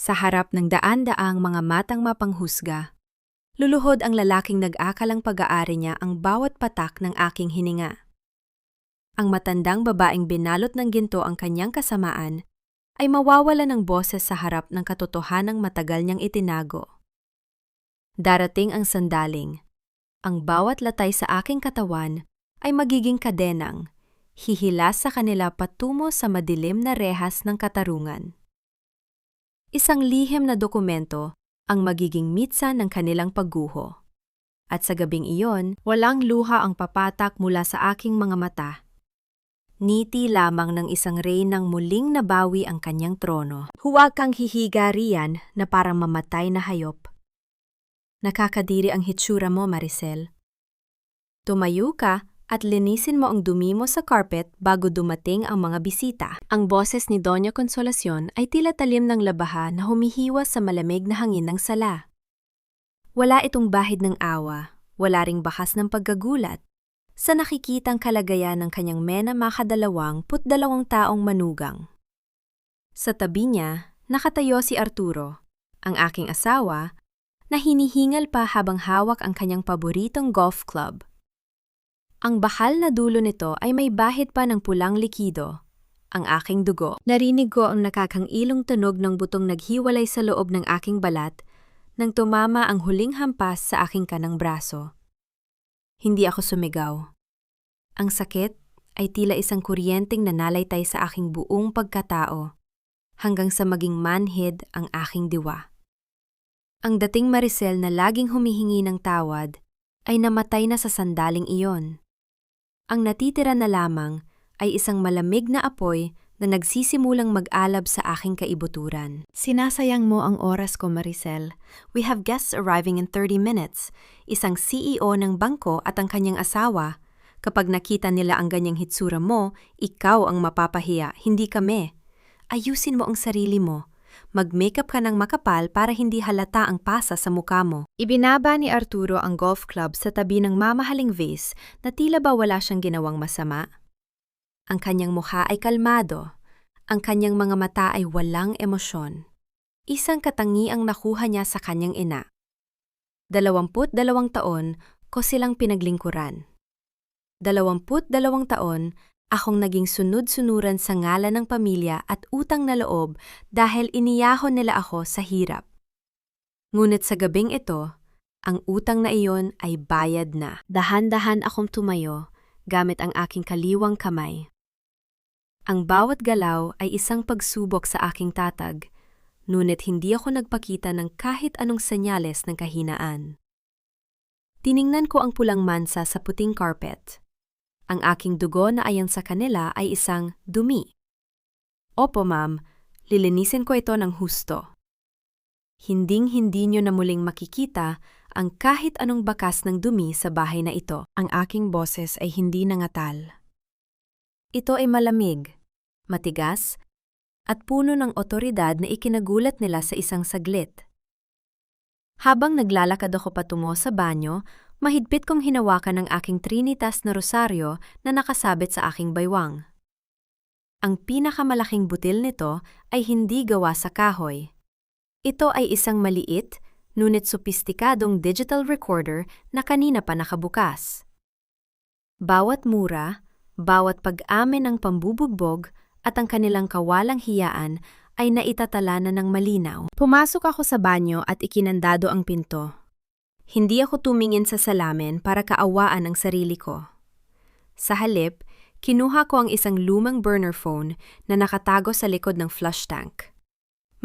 Sa harap ng daan-daang mga matang mapanghusga, luluhod ang lalaking nag-akalang pag-aari niya ang bawat patak ng aking hininga. Ang matandang babaeng binalot ng ginto ang kanyang kasamaan ay mawawala ng boses sa harap ng katotohanang matagal niyang itinago. Darating ang sandaling. Ang bawat latay sa aking katawan ay magiging kadenang, hihilas sa kanila patungo sa madilim na rehas ng katarungan. Isang lihim na dokumento ang magiging mitsa ng kanilang pagguho. At sa gabing iyon, walang luha ang papatak mula sa aking mga mata. Ngiti lamang ng isang reynang muling nabawi ang kanyang trono. Huwag kang hihiga riyan na parang mamatay na hayop. Nakakadiri ang hitsura mo, Maricel. Tumayo ka at linisin mo ang dumi mo sa carpet bago dumating ang mga bisita. Ang boses ni Doña Consolacion ay tila talim ng labaha na humihiwas sa malamig na hangin ng sala. Wala itong bahid ng awa, wala ring bakas ng pagkagulat, sa nakikitang kalagayan ng kanyang mena makadalawang taong manugang. Sa tabi niya, nakatayo si Arturo, ang aking asawa, na hinihingal pa habang hawak ang kanyang paboritong golf club. Ang bakal na dulo nito ay may bahid pa ng pulang likido, ang aking dugo. Narinig ko ang nakakangilong tunog ng butong naghiwalay sa loob ng aking balat nang tumama ang huling hampas sa aking kanang braso. Hindi ako sumigaw. Ang sakit ay tila isang kuryenteng nanalaytay sa aking buong pagkatao hanggang sa maging manhid ang aking diwa. Ang dating Maricel na laging humihingi ng tawad ay namatay na sa sandaling iyon. Ang natitira na lamang ay isang malamig na apoy na nagsisimulang mag-alab sa aking kaibuturan. Sinasayang mo ang oras ko, Maricel. We have guests arriving in 30 minutes. Isang CEO ng bangko at ang kanyang asawa. Kapag nakita nila ang ganyang hitsura mo, ikaw ang mapapahiya, hindi kami. Ayusin mo ang sarili mo. Mag-makeup ka ng makapal para hindi halata ang pasa sa mukha mo. Ibinaba ni Arturo ang golf club sa tabi ng mamahaling vase na tila ba wala siyang ginawang masama. Ang kanyang mukha ay kalmado. Ang kanyang mga mata ay walang emosyon. Isang katangiang nakuha niya sa kanyang ina. 22 taon ko silang pinaglingkuran. 22 taon akong naging sunod-sunuran sa ngalan ng pamilya at utang na loob dahil iniyahon nila ako sa hirap. Ngunit sa gabing ito, ang utang na iyon ay bayad na. Dahan-dahan akong tumayo gamit ang aking kaliwang kamay. Ang bawat galaw ay isang pagsubok sa aking tatag, ngunit hindi ako nagpakita ng kahit anong senyales ng kahinaan. Tiningnan ko ang pulang mansa sa puting carpet. Ang aking dugo na ayon sa kanila ay isang dumi. Opo, ma'am, lilinisin ko ito ng husto. Hinding-hindi nyo na muling makikita ang kahit anong bakas ng dumi sa bahay na ito. Ang aking boses ay hindi nangatal. Ito ay malamig, matigas, at puno ng otoridad na ikinagulat nila sa isang saglit. Habang naglalakad ako patungo sa banyo, mahigpit kong hinawakan ang aking trinitas na rosaryo na nakasabit sa aking baywang. Ang pinakamalaking butil nito ay hindi gawa sa kahoy. Ito ay isang maliit, ngunit sopistikadong digital recorder na kanina pa nakabukas. Bawat mura, bawat pag-amin ng pambubugbog at ang kanilang kawalang hiyaan ay naitatala na ng malinaw. Pumasok ako sa banyo at ikinandado ang pinto. Hindi ako tumingin sa salamin para kaawaan ang sarili ko. Sa halip, kinuha ko ang isang lumang burner phone na nakatago sa likod ng flush tank.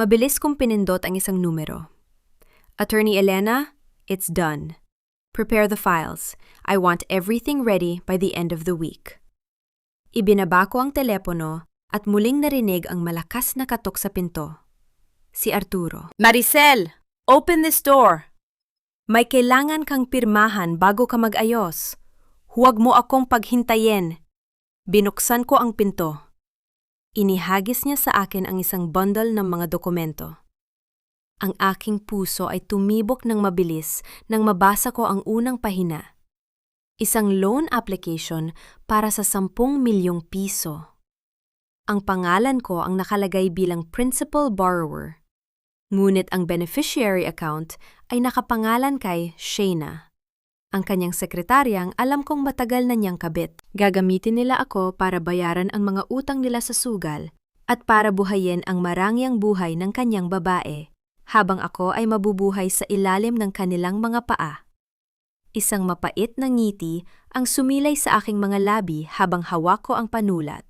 Mabilis kong pinindot ang isang numero. Attorney Elena, it's done. Prepare the files. I want everything ready by the end of the week. Ibinaba ko ang telepono at muling narinig ang malakas na katok sa pinto. Si Arturo. Maricel, open this door. May kailangan kang pirmahan bago ka mag-ayos. Huwag mo akong paghintayin. Binuksan ko ang pinto. Inihagis niya sa akin ang isang bundle ng mga dokumento. Ang aking puso ay tumibok ng mabilis nang mabasa ko ang unang pahina. Isang loan application para sa 10 milyong piso. Ang pangalan ko ang nakalagay bilang principal borrower. Ngunit ang beneficiary account ay nakapangalan kay Shayna. Ang kanyang sekretaryang alam kong matagal na niyang kabit. Gagamitin nila ako para bayaran ang mga utang nila sa sugal at para buhayin ang marangyang buhay ng kanyang babae, habang ako ay mabubuhay sa ilalim ng kanilang mga paa. Isang mapait na ngiti ang sumilay sa aking mga labi habang hawak ko ang panulat.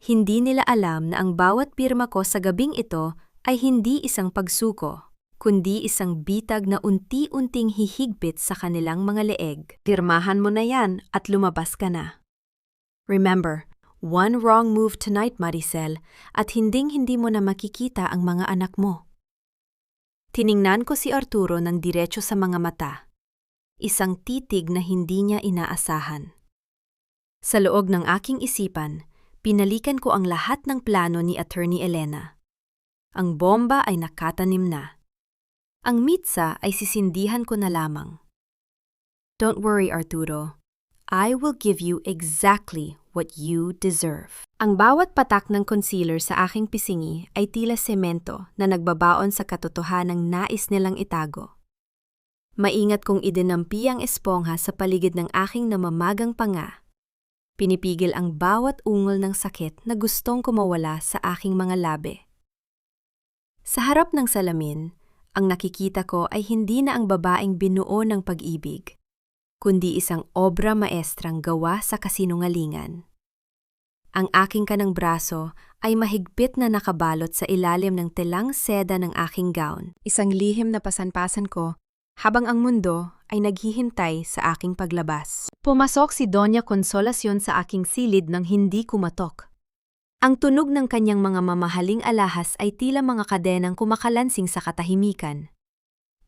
Hindi nila alam na ang bawat pirma ko sa gabing ito ay hindi isang pagsuko, kundi isang bitag na unti-unting hihigpit sa kanilang mga leeg. Pirmahan mo na yan at lumabas ka na. Remember, one wrong move tonight, Maricel, at hinding-hindi mo na makikita ang mga anak mo. Tiningnan ko si Arturo ng diretso sa mga mata. Isang titig na hindi niya inaasahan. Sa loob ng aking isipan, pinalikan ko ang lahat ng plano ni Attorney Elena. Ang bomba ay nakatanim na. Ang mitsa ay sisindihan ko na lamang. Don't worry, Arturo. I will give you exactly what you deserve. Ang bawat patak ng concealer sa aking pisingi ay tila semento na nagbabaon sa katotohanang nais nilang itago. Maingat kong idinampi ang espongha sa paligid ng aking namamagang panga. Pinipigil ang bawat ungol ng sakit na gustong kumawala sa aking mga labi. Sa harap ng salamin, ang nakikita ko ay hindi na ang babaeng binuo ng pag-ibig, kundi isang obra maestrang gawa sa kasinungalingan. Ang aking kanang braso ay mahigpit na nakabalot sa ilalim ng telang seda ng aking gown. Isang lihim na pasanpasan ko habang ang mundo ay naghihintay sa aking paglabas. Pumasok si Doña Consolacion sa aking silid nang hindi kumatok. Ang tunog ng kanyang mga mamahaling alahas ay tila mga kadenang kumakalansing sa katahimikan.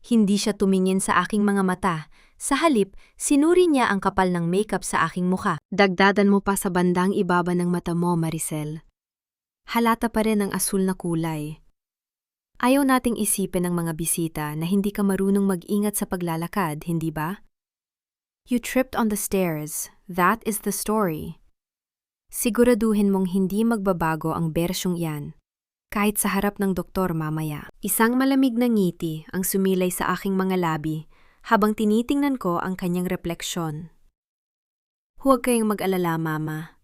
Hindi siya tumingin sa aking mga mata. Sa halip, sinuri niya ang kapal ng makeup sa aking muka. Dagdadan mo pa sa bandang ibaba ng mata mo, Maricel. Halata pa rin ang asul na kulay. Ayaw nating isipin ng mga bisita na hindi ka marunong mag-ingat sa paglalakad, hindi ba? You tripped on the stairs. That is the story. Siguraduhin mong hindi magbabago ang bersyong iyan, kahit sa harap ng doktor mamaya. Isang malamig na ngiti ang sumilay sa aking mga labi habang tinitingnan ko ang kanyang refleksyon. Huwag kayong mag-alala, Mama.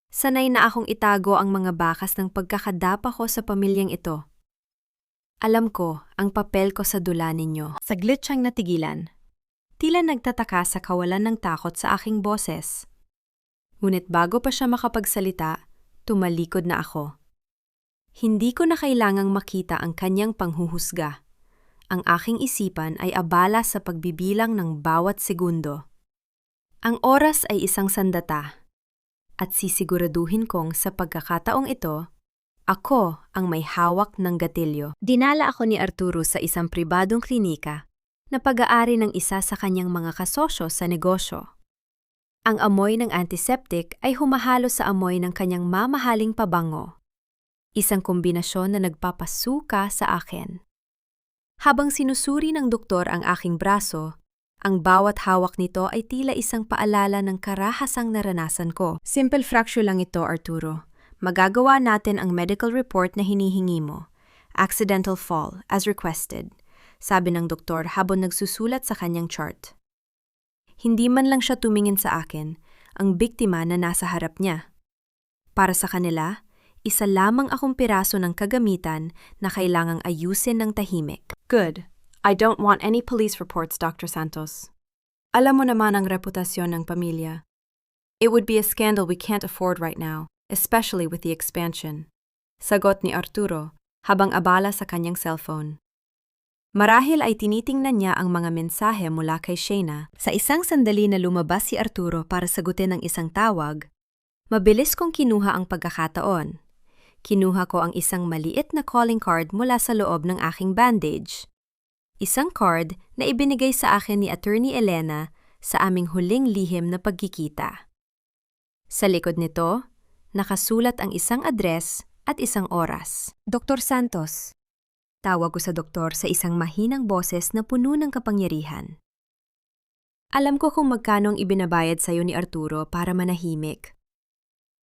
Sanay na akong itago ang mga bakas ng pagkakadapa ko sa pamilyang ito. Alam ko ang papel ko sa dula ninyo. Saglit siyang natigilan. Tila nagtataka sa kawalan ng takot sa aking boses. Ngunit bago pa siya makapagsalita, tumalikod na ako. Hindi ko na kailangang makita ang kanyang panghuhusga. Ang aking isipan ay abala sa pagbibilang ng bawat segundo. Ang oras ay isang sandata, at sisiguraduhin kong sa pagkakataong ito, ako ang may hawak ng gatilyo. Dinala ako ni Arturo sa isang pribadong klinika na pag-aari ng isa sa kanyang mga kasosyo sa negosyo. Ang amoy ng antiseptic ay humahalo sa amoy ng kanyang mamahaling pabango. Isang kombinasyon na nagpapasuka sa akin. Habang sinusuri ng doktor ang aking braso, ang bawat hawak nito ay tila isang paalala ng karahasang naranasan ko. Simple fracture lang ito, Arturo. Magagawa natin ang medical report na hinihingi mo. Accidental fall, as requested, sabi ng doktor habang nagsusulat sa kanyang chart. Hindi man lang siya tumingin sa akin, ang biktima na nasa harap niya. Para sa kanila, isa lamang akong piraso ng kagamitan na kailangang ayusin ng tahimik. Good. I don't want any police reports, Dr. Santos. Alam mo naman ang reputasyon ng pamilya. It would be a scandal we can't afford right now, especially with the expansion. Sagot ni Arturo habang abala sa kanyang cellphone. Marahil ay tinitingnan niya ang mga mensahe mula kay Shayna. Sa isang sandali na lumabas si Arturo para sagutin ang isang tawag, mabilis kong kinuha ang pagkakataon. Kinuha ko ang isang maliit na calling card mula sa loob ng aking bandage. Isang card na ibinigay sa akin ni Attorney Elena sa aming huling lihim na pagkikita. Sa likod nito, nakasulat ang isang address at isang oras. Dr. Santos. Tawag ko sa doktor sa isang mahinang boses na puno ng kapangyarihan. Alam ko kung magkano ang ibinabayad sa iyo ni Arturo para manahimik.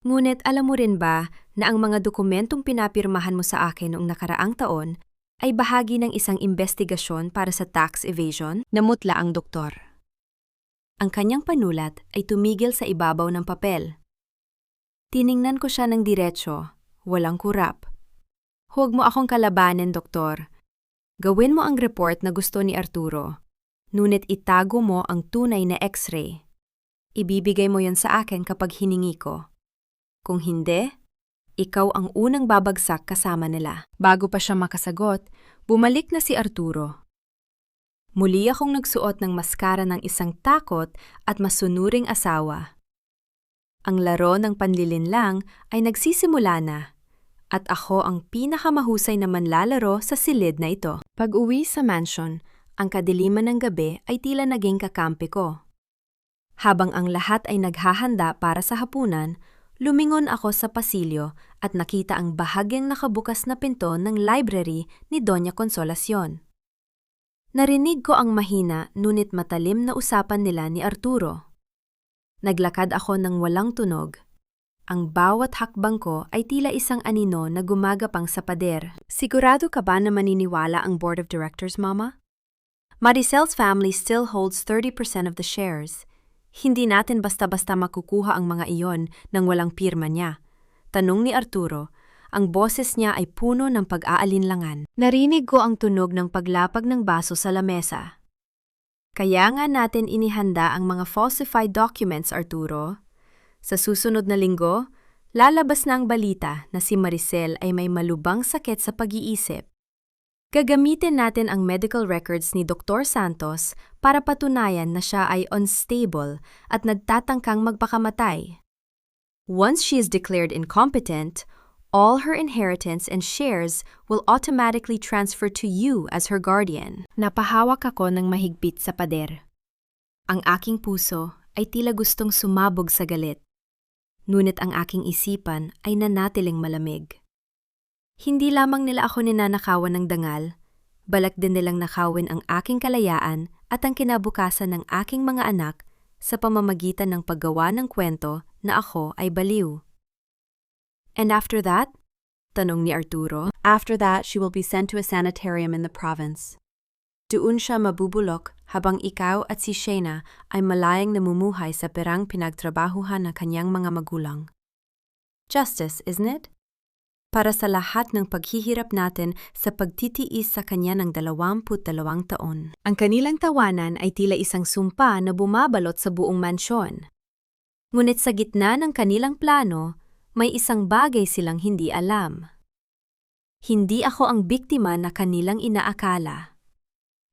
Ngunit alam mo rin ba na ang mga dokumentong pinapirmahan mo sa akin noong nakaraang taon ay bahagi ng isang investigasyon para sa tax evasion? Namutla ang doktor. Ang kanyang panulat ay tumigil sa ibabaw ng papel. Tiningnan ko siya ng diretsyo, walang kurap. Huwag mo akong kalabanin, doktor. Gawin mo ang report na gusto ni Arturo. Ngunit itago mo ang tunay na x-ray. Ibibigay mo yon sa akin kapag hiningi ko. Kung hindi, ikaw ang unang babagsak kasama nila. Bago pa siya makasagot, bumalik na si Arturo. Muli akong nagsuot ng maskara ng isang takot at masunuring asawa. Ang laro ng panlilinlang ay nagsisimula na, at ako ang pinakamahusay na manlalaro sa silid na ito. Pag-uwi sa mansion, ang kadiliman ng gabi ay tila naging kakampi ko. Habang ang lahat ay naghahanda para sa hapunan, lumingon ako sa pasilyo at nakita ang bahagyang nakabukas na pinto ng library ni Doña Consolacion. Narinig ko ang mahina ngunit matalim na usapan nila ni Arturo. Naglakad ako ng walang tunog. Ang bawat hakbang ko ay tila isang anino na gumagapang sa pader. Sigurado ka ba na maniniwala ang Board of Directors, Mama? Maricel's family still holds 30% of the shares. Hindi natin basta-basta makukuha ang mga iyon nang walang pirma niya. Tanong ni Arturo, ang boses niya ay puno ng pag-aalinlangan. Narinig ko ang tunog ng paglapag ng baso sa lamesa. Kaya nga natin inihanda ang mga falsified documents, Arturo. Sa susunod na linggo, lalabas na ang balita na si Maricel ay may malubhang sakit sa pag-iisip. Gagamitin natin ang medical records ni Dr. Santos para patunayan na siya ay unstable at nagtatangkang magpakamatay. Once she is declared incompetent, all her inheritance and shares will automatically transfer to you as her guardian. Napahawak ako ng mahigpit sa pader. Ang aking puso ay tila gustong sumabog sa galit. Ngunit ang aking isipan ay nanatiling malamig. Hindi lamang nila ako ninanakawan ng dangal, balak din nilang nakawin ang aking kalayaan at ang kinabukasan ng aking mga anak sa pamamagitan ng paggawa ng kwento na ako ay baliw. And after that? Tanong ni Arturo. After that, she will be sent to a sanitarium in the province. Doon siya mabubulok habang ikaw at si Shayna ay malayang namumuhay sa perang pinagtrabahuhan ng kanyang mga magulang. Justice, isn't it? Para sa lahat ng paghihirap natin sa pagtitiis sa kanya ng 22 taon. Ang kanilang tawanan ay tila isang sumpa na bumabalot sa buong mansyon. Ngunit sa gitna ng kanilang plano, may isang bagay silang hindi alam. Hindi ako ang biktima na kanilang inaakala.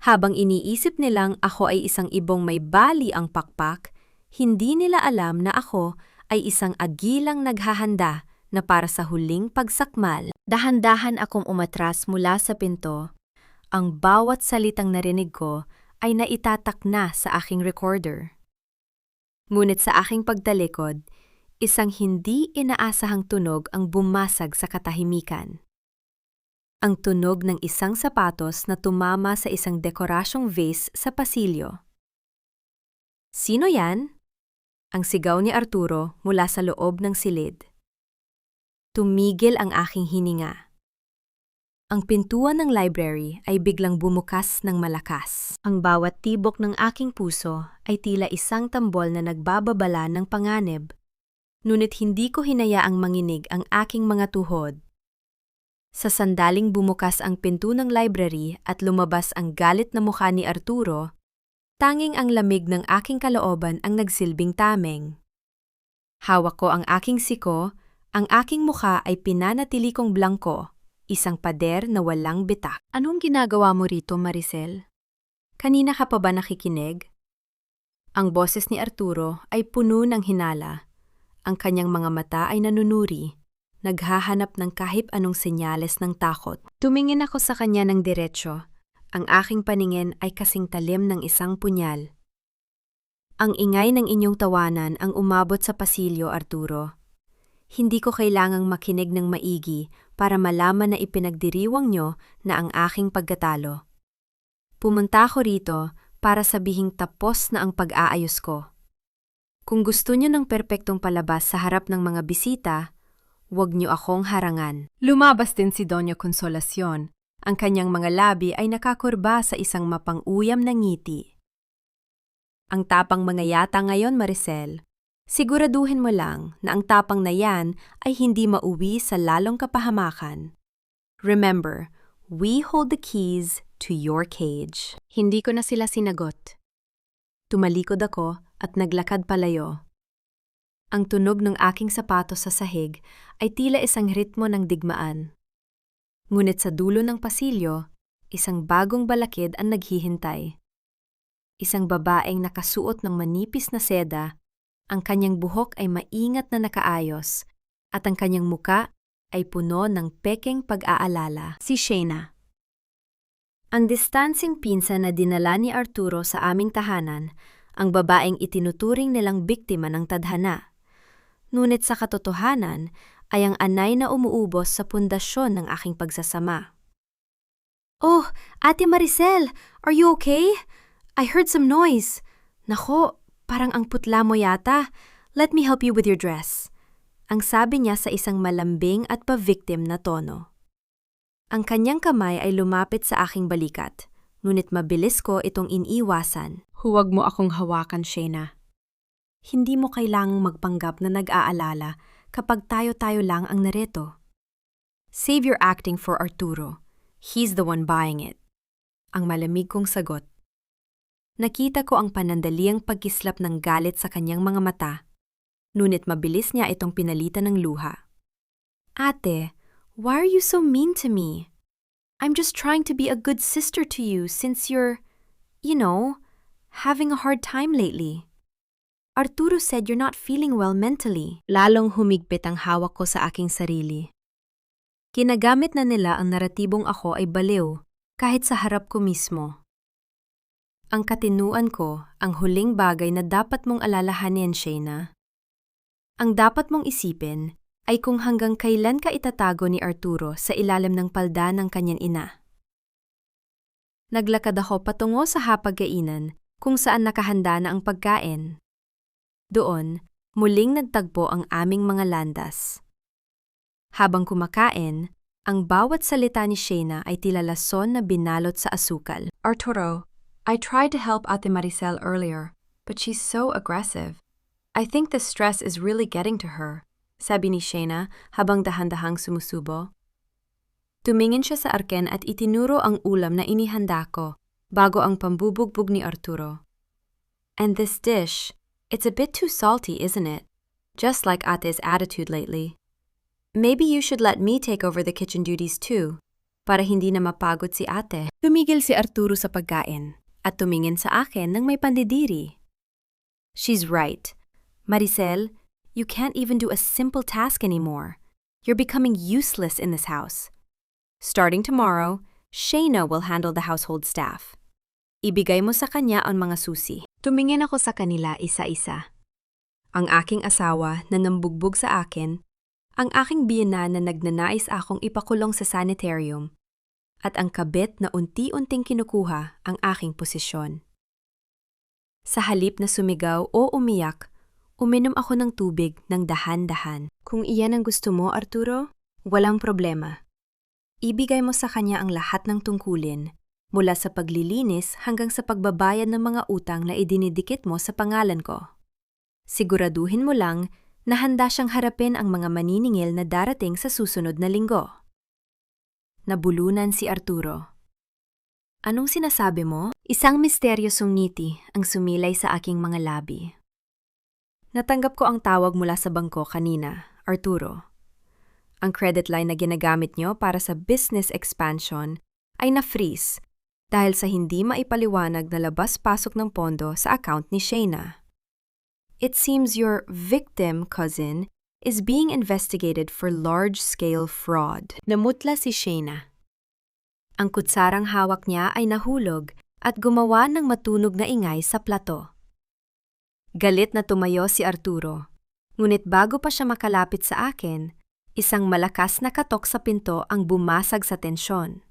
Habang iniisip nilang ako ay isang ibong may bali ang pakpak, hindi nila alam na ako ay isang agilang naghahanda na para sa huling pagsakmal. Dahan-dahan akong umatras mula sa pinto. Ang bawat salitang narinig ko ay naitatak na sa aking recorder. Ngunit sa aking pagtalikod, isang hindi inaasahang tunog ang bumasag sa katahimikan. Ang tunog ng isang sapatos na tumama sa isang dekorasyong vase sa pasilyo. Sino yan? Ang sigaw ni Arturo mula sa loob ng silid. Tumigil ang aking hininga. Ang pintuan ng library ay biglang bumukas ng malakas. Ang bawat tibok ng aking puso ay tila isang tambol na nagbababala ng panganib. Ngunit hindi ko hinayaang manginig ang aking mga tuhod. Sa sandaling bumukas ang pinto ng library at lumabas ang galit na mukha ni Arturo, tanging ang lamig ng aking kalooban ang nagsilbing tameng. Hawak ko ang aking siko. Ang aking mukha ay pinanatili kong blangko, isang pader na walang bitak. Anong ginagawa mo rito, Maricel? Kanina ka pa ba nakikinig? Ang boses ni Arturo ay puno ng hinala. Ang kanyang mga mata ay nanunuri, naghahanap ng kahit anong senyales ng takot. Tumingin ako sa kanya ng diretsyo. Ang aking paningin ay kasing talim ng isang punyal. Ang ingay ng inyong tawanan ang umabot sa pasilyo, Arturo. Hindi ko kailangang makinig ng maigi para malaman na ipinagdiriwang nyo na ang aking pagkatalo. Pumunta ako rito para sabihing tapos na ang pag-aayos ko. Kung gusto nyo ng perpektong palabas sa harap ng mga bisita, huwag nyo akong harangan. Lumabas din si Doña Consolacion Ang kanyang mga labi ay nakakurba sa isang mapang-uyam na ngiti. Ang tapang mga yata ngayon, Maricel. Siguraduhin mo lang na ang tapang na yan ay hindi mauwi sa lalong kapahamakan. Remember, we hold the keys to your cage. Hindi ko na sila sinagot. Tumalikod ako at naglakad palayo. Ang tunog ng aking sapatos sa sahig ay tila isang ritmo ng digmaan. Ngunit sa dulo ng pasilyo, isang bagong balakid ang naghihintay. Isang babaeng nakasuot ng manipis na seda, ang kanyang buhok ay maingat na nakaayos, at ang kanyang muka ay puno ng pekeng pag-aalala. Si Shayna. Ang distansing pinsan na dinala ni Arturo sa aming tahanan, ang babaeng itinuturing nilang biktima ng tadhana. Ngunit sa katotohanan ay ang anay na umuubos sa pundasyon ng aking pagsasama. Oh, Ate Maricel, are you okay? I heard some noise. Nako, parang ang putla mo yata. Let me help you with your dress. Ang sabi niya sa isang malambing at pa-victim na tono. Ang kanyang kamay ay lumapit sa aking balikat, ngunit mabilis ko itong iniwasan. Huwag mo akong hawakan, Shayna. Hindi mo kailangang magpanggap na nag-aalala kapag tayo-tayo lang ang narito. Save your acting for Arturo. He's the one buying it. Ang malamig kong sagot. Nakita ko ang panandaliang pagkislap ng galit sa kanyang mga mata, ngunit mabilis niya itong pinalitan ng luha. Ate, why are you so mean to me? I'm just trying to be a good sister to you since you're, having a hard time lately. Arturo said you're not feeling well mentally. Lalong humigpit ang hawak ko sa aking sarili. Kinagamit na nila ang naratibong ako ay baliw, kahit sa harap ko mismo. Ang katinuan ko, ang huling bagay na dapat mong alalahanin, Shayna. Ang dapat mong isipin ay kung hanggang kailan ka itatago ni Arturo sa ilalim ng palda ng kanyang ina. Naglakad ako patungo sa hapagkainan kung saan nakahanda na ang pagkain. Doon, muling nagtagpo ang aming mga landas. Habang kumakain, ang bawat salita ni Shayna ay tila lason na binalot sa asukal. Arturo, I tried to help Ate Maricel earlier, but she's so aggressive. I think the stress is really getting to her, sabi ni Shayna habang dahan-dahang sumusubo. Tumingin siya sa arken at itinuro ang ulam na inihanda ko bago ang pambubugbog ni Arturo. And this dish, it's a bit too salty, isn't it? Just like Ate's attitude lately. Maybe you should let me take over the kitchen duties too, para hindi na mapagod si Ate. Tumigil si Arturo sa pagkain at tumingin sa akin ng may pandidiri. She's right. Maricel, you can't even do a simple task anymore. You're becoming useless in this house. Starting tomorrow, Shayna will handle the household staff. Ibigay mo sa kanya ang mga susi. Tumingin ako sa kanila isa-isa. Ang aking asawa na nambugbog sa akin, ang aking biyenan na nagnanais akong ipakulong sa sanitarium, at ang kabit na unti-unting kinukuha ang aking posisyon. Sa halip na sumigaw o umiyak, uminom ako ng tubig ng dahan-dahan. Kung iyan ang gusto mo, Arturo, walang problema. Ibigay mo sa kanya ang lahat ng tungkulin, mula sa paglilinis hanggang sa pagbabayad ng mga utang na idinidikit mo sa pangalan ko. Siguraduhin mo lang na handa siyang harapin ang mga maniningil na darating sa susunod na linggo. Nabulunan si Arturo. Anong sinasabi mo? Isang misteryosong ngiti ang sumilay sa aking mga labi. Natanggap ko ang tawag mula sa bangko kanina, Arturo. Ang credit line na ginagamit nyo para sa business expansion ay na-freeze dahil sa hindi maipaliwanag na labas-pasok ng pondo sa account ni Shayna. It seems your victim, cousin, is being investigated for large-scale fraud. Namutla si Shayna. Ang kutsarang hawak niya ay nahulog at gumawa ng matunog na ingay sa plato. Galit na tumayo si Arturo, ngunit bago pa siya makalapit sa akin, isang malakas na katok sa pinto ang bumasag sa tensyon.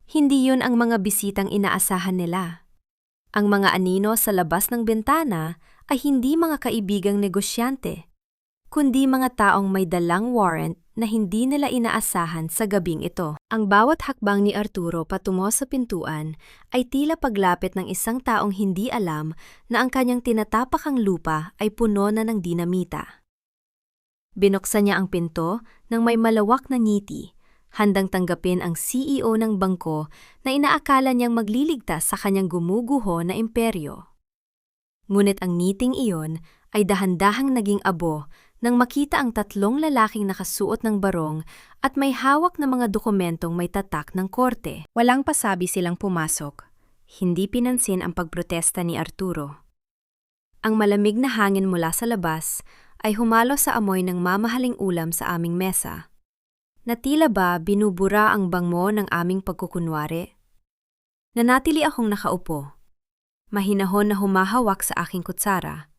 Hindi yun ang mga bisitang inaasahan nila. Ang mga anino sa labas ng bintana ay hindi mga kaibigang negosyante, kundi mga taong may dalang warrant na hindi nila inaasahan sa gabing ito. Ang bawat hakbang ni Arturo patungo sa pintuan ay tila paglapit ng isang taong hindi alam na ang kanyang tinatapakang lupa ay puno na ng dinamita. Binuksan niya ang pinto nang may malawak na ngiti, handang tanggapin ang CEO ng bangko na inaakala niyang magliligtas sa kanyang gumuguho na imperyo. Ngunit ang ngiting iyon ay dahan-dahang naging abo nang makita ang tatlong lalaking nakasuot ng barong at may hawak na mga dokumentong may tatak ng korte. Walang pasabi silang pumasok. Hindi pinansin ang pagprotesta ni Arturo. Ang malamig na hangin mula sa labas ay humalo sa amoy ng mamahaling ulam sa aming mesa. Na tila ba binubura ang bango ng aming pagkukunwari? Nanatili akong nakaupo. Mahinahon na humahawak sa aking kutsara.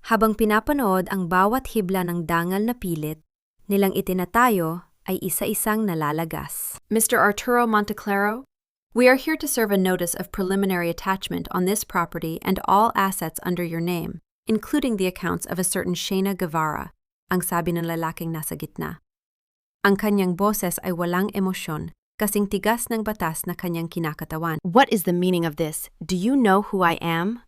Habang pinapanood ang bawat hibla ng dangal na pilit, nilang itinatayo ay isa-isang nalalagas. Mr. Arturo Monteclaro, we are here to serve a notice of preliminary attachment on this property and all assets under your name, including the accounts of a certain Shayna Guevara, ang sabi ng lalaking nasa gitna. Ang kanyang boses ay walang emosyon, kasing tigas ng batas na kanyang kinakatawan. What is the meaning of this? Do you know who I am?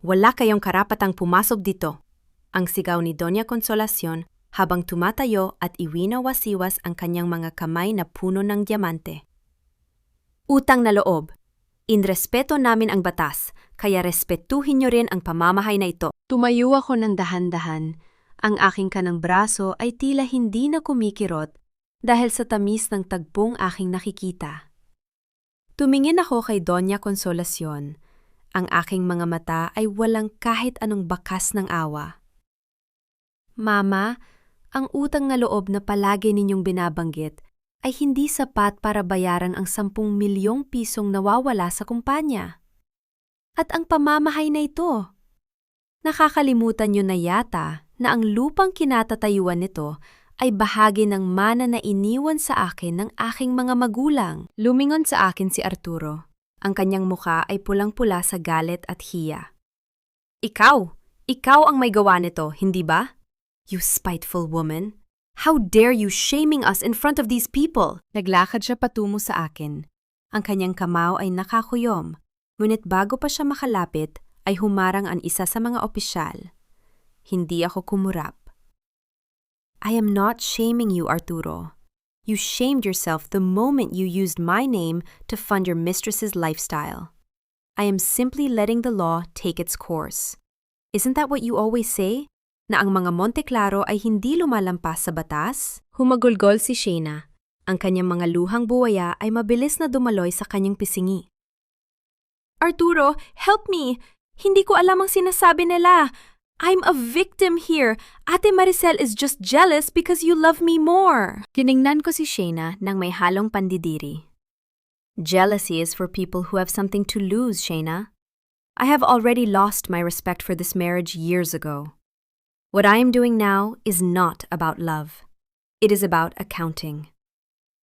Wala kayong karapatang pumasok dito. Ang sigaw ni Doña Consolacion habang tumatayo at iwinaw-wasiwas ang kanyang mga kamay na puno ng diamante. Utang na loob. Inrespeto namin ang batas, kaya respetuhin niyo rin ang pamamahay na ito. Tumayo ako ng dahan-dahan. Ang aking kanang braso ay tila hindi na kumikirot dahil sa tamis ng tagpong aking nakikita. Tumingin ako kay Doña Consolacion. Ang aking mga mata ay walang kahit anong bakas ng awa. Mama, ang utang na loob na palagi ninyong binabanggit ay hindi sapat para bayaran ang 10 milyong pisong nawawala sa kumpanya. At ang pamamahay na ito. Nakakalimutan niyo na yata na ang lupang kinatatayuan nito ay bahagi ng mana na iniwan sa akin ng aking mga magulang. Lumingon sa akin si Arturo. Ang kanyang muka ay pulang-pula sa galit at hiya. Ikaw ang may gawa nito, hindi ba? You spiteful woman. How dare you shaming us in front of these people? Naglakad siya patungo sa akin. Ang kanyang kamao ay nakakuyom, ngunit bago pa siya makalapit ay humarang ang isa sa mga opisyal. Hindi ako kumurap. I am not shaming you, Arturo. You shamed yourself the moment you used my name to fund your mistress's lifestyle. I am simply letting the law take its course. Isn't that what you always say? Na ang mga Monteclaro ay hindi lumalampas sa batas? Humagulgol si Shayna. Ang kanyang mga luhang buwaya ay mabilis na dumaloy sa kanyang pisingi. Arturo, help me! Hindi ko alam ang sinasabi nila. I'm a victim here. Ate Maricel is just jealous because you love me more. Tiningnan ko si Shayna nang may halong pandidiri. Jealousy is for people who have something to lose, Shayna. I have already lost my respect for this marriage years ago. What I am doing now is not about love. It is about accounting.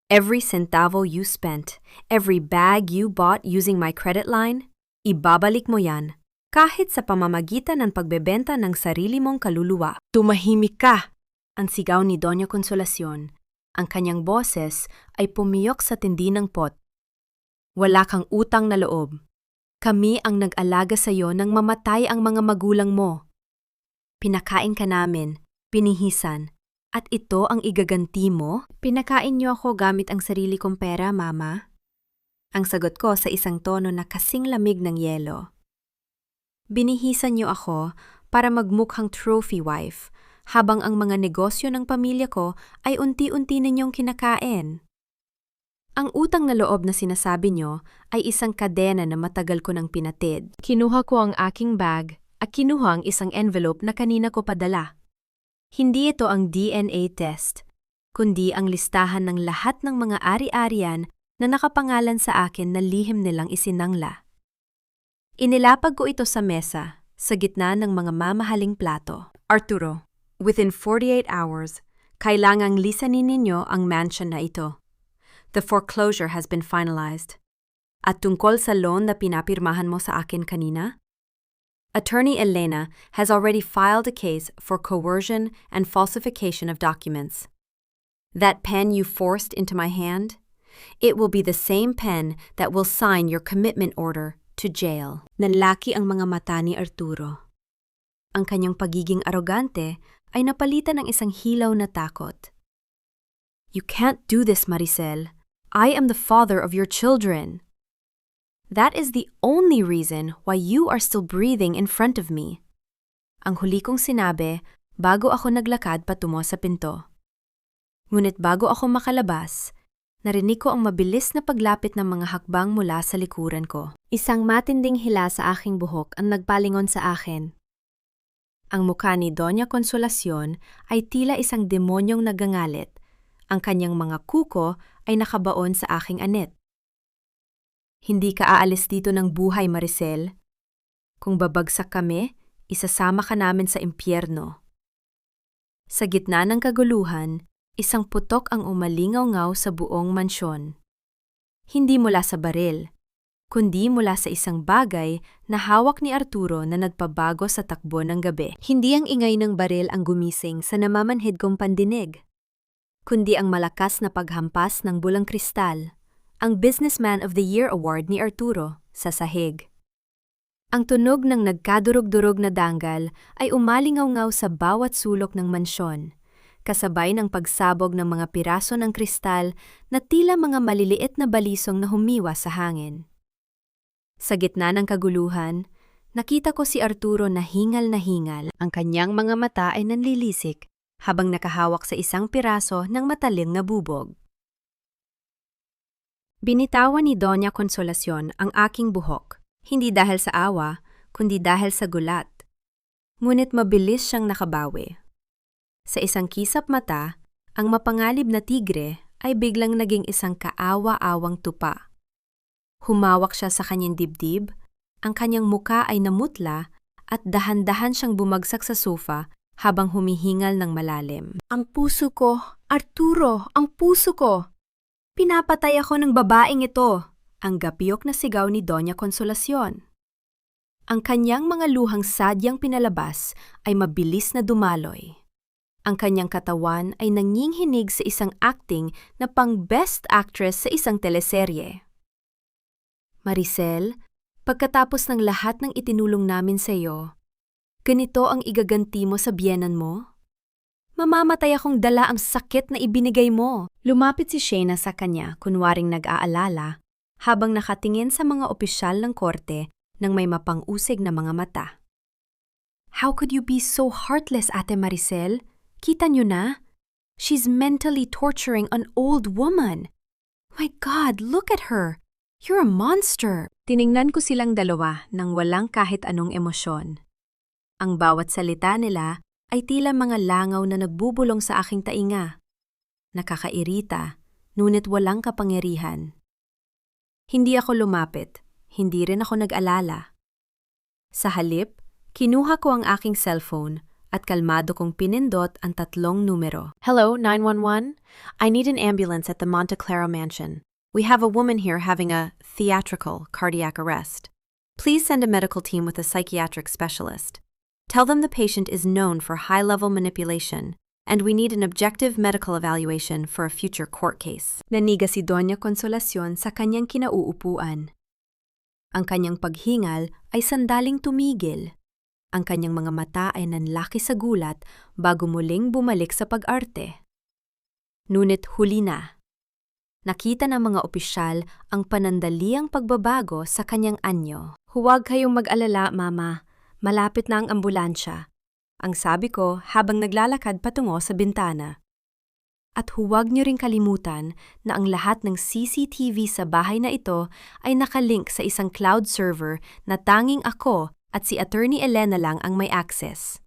Every centavo you spent, every bag you bought using my credit line, ibabalik mo yan. Kahit sa pamamagitan ng pagbebenta ng sarili mong kaluluwa. Tumahimik ka! Ang sigaw ni Doña Consolacion. Ang kanyang boses ay pumiyok sa tindi ng pot. Wala kang utang na loob. Kami ang nag-alaga sa iyo nang mamatay ang mga magulang mo. Pinakain ka namin, pinihisan, at ito ang igaganti mo? Pinakain niyo ako gamit ang sarili kong pera, Mama. Ang sagot ko sa isang tono na kasing lamig ng yelo. Binihisan niyo ako para magmukhang trophy wife, habang ang mga negosyo ng pamilya ko ay unti-unti ninyong kinakain. Ang utang na loob na sinasabi niyo ay isang kadena na matagal ko nang pinatid. Kinuha ko ang aking bag at kinuha ang isang envelope na kanina ko padala. Hindi ito ang DNA test, kundi ang listahan ng lahat ng mga ari-arian na nakapangalan sa akin na lihim nilang isinangla. Inilapag ko ito sa mesa, sa gitna ng mga mamahaling plato. Arturo, within 48 hours, kailangang lisanin ninyo ang mansion na ito. The foreclosure has been finalized. At tungkol sa loan na pinapirmahan mo sa akin kanina, Attorney Elena has already filed a case for coercion and falsification of documents. That pen you forced into my hand? It will be the same pen that will sign your commitment order to jail. Nanlaki ang mga mata ni Arturo. Ang kanyang pagiging arogante ay napalitan ng isang hilaw na takot. You can't do this, Maricel. I am the father of your children. That is the only reason why you are still breathing in front of me. Ang huli kong sinabi bago ako naglakad patungo sa pinto. Ngunit bago ako makalabas, narinig ko ang mabilis na paglapit ng mga hakbang mula sa likuran ko. Isang matinding hila sa aking buhok ang nagpalingon sa akin. Ang mukha ni Doña Consolacion ay tila isang demonyong nagangalit. Ang kanyang mga kuko ay nakabaon sa aking anit. Hindi ka aalis dito ng buhay, Maricel. Kung babagsak kami, isasama ka namin sa impyerno. Sa gitna ng kaguluhan, isang putok ang umalingaw-ngaw sa buong mansyon. Hindi mula sa baril, kundi mula sa isang bagay na hawak ni Arturo na nagpabago sa takbo ng gabi. Hindi ang ingay ng baril ang gumising sa namamanhid kong pandinig, kundi ang malakas na paghampas ng bulang kristal, ang Businessman of the Year Award ni Arturo sa sahig. Ang tunog ng nagkadurog-durog na danggal ay umalingaw-ngaw sa bawat sulok ng mansyon, kasabay ng pagsabog ng mga piraso ng kristal na tila mga maliliit na balisong na humiwa sa hangin. Sa gitna ng kaguluhan, nakita ko si Arturo na hingal. Ang kanyang mga mata ay nanlilisik habang nakahawak sa isang piraso ng matalim na bubog. Binitawan ni Doña Consolacion ang aking buhok, hindi dahil sa awa, kundi dahil sa gulat. Ngunit mabilis siyang nakabawi. Sa isang kisap mata, ang mapangalib na tigre ay biglang naging isang kaawa-awang tupa. Humawak siya sa kanyang dibdib, ang kanyang muka ay namutla at dahan-dahan siyang bumagsak sa sofa habang humihingal ng malalim. Ang puso ko, Arturo, ang puso ko! Pinapatay ako ng babaeng ito! Ang gapyok na sigaw ni Doña Consolacion. Ang kanyang mga luhang sadyang pinalabas ay mabilis na dumaloy. Ang kanyang katawan ay nanginginig sa isang acting na pang-best actress sa isang teleserye. Maricel, pagkatapos ng lahat ng itinulong namin sa iyo, ganito ang igaganti mo sa biyenan mo? Mamamatay akong dala ang sakit na ibinigay mo. Lumapit si Shayna sa kanya kunwaring nag-aalala habang nakatingin sa mga opisyal ng korte ng may mapang-usig na mga mata. How could you be so heartless, Ate Maricel? Kita niyo na? She's mentally torturing an old woman. My God, look at her. You're a monster. Tiningnan ko silang dalawa nang walang kahit anong emosyon. Ang bawat salita nila ay tila mga langaw na nagbubulong sa aking tainga. Nakakairita, ngunit walang kapangyarihan. Hindi ako lumapit, hindi rin ako nag-alala. Sa halip, kinuha ko ang aking cellphone at kalmado kong pinindot ang 3 numero. Hello, 911? I need an ambulance at the Monte Claro mansion. We have a woman here having a theatrical cardiac arrest. Please send a medical team with a psychiatric specialist. Tell them the patient is known for high-level manipulation, and we need an objective medical evaluation for a future court case. Naniga si Doña Consolacion sa kanyang kinauupuan. Ang kanyang paghingal ay sandaling tumigil. Ang kanyang mga mata ay nanlaki sa gulat bago muling bumalik sa pag-arte. Ngunit huli na. Nakita ng mga opisyal ang panandaliang pagbabago sa kanyang anyo. Huwag kayong mag-alala, Mama. Malapit na ang ambulansya. Ang sabi ko habang naglalakad patungo sa bintana. At huwag niyo ring kalimutan na ang lahat ng CCTV sa bahay na ito ay nakalink sa isang cloud server na tanging ako at si Attorney Elena lang ang may access.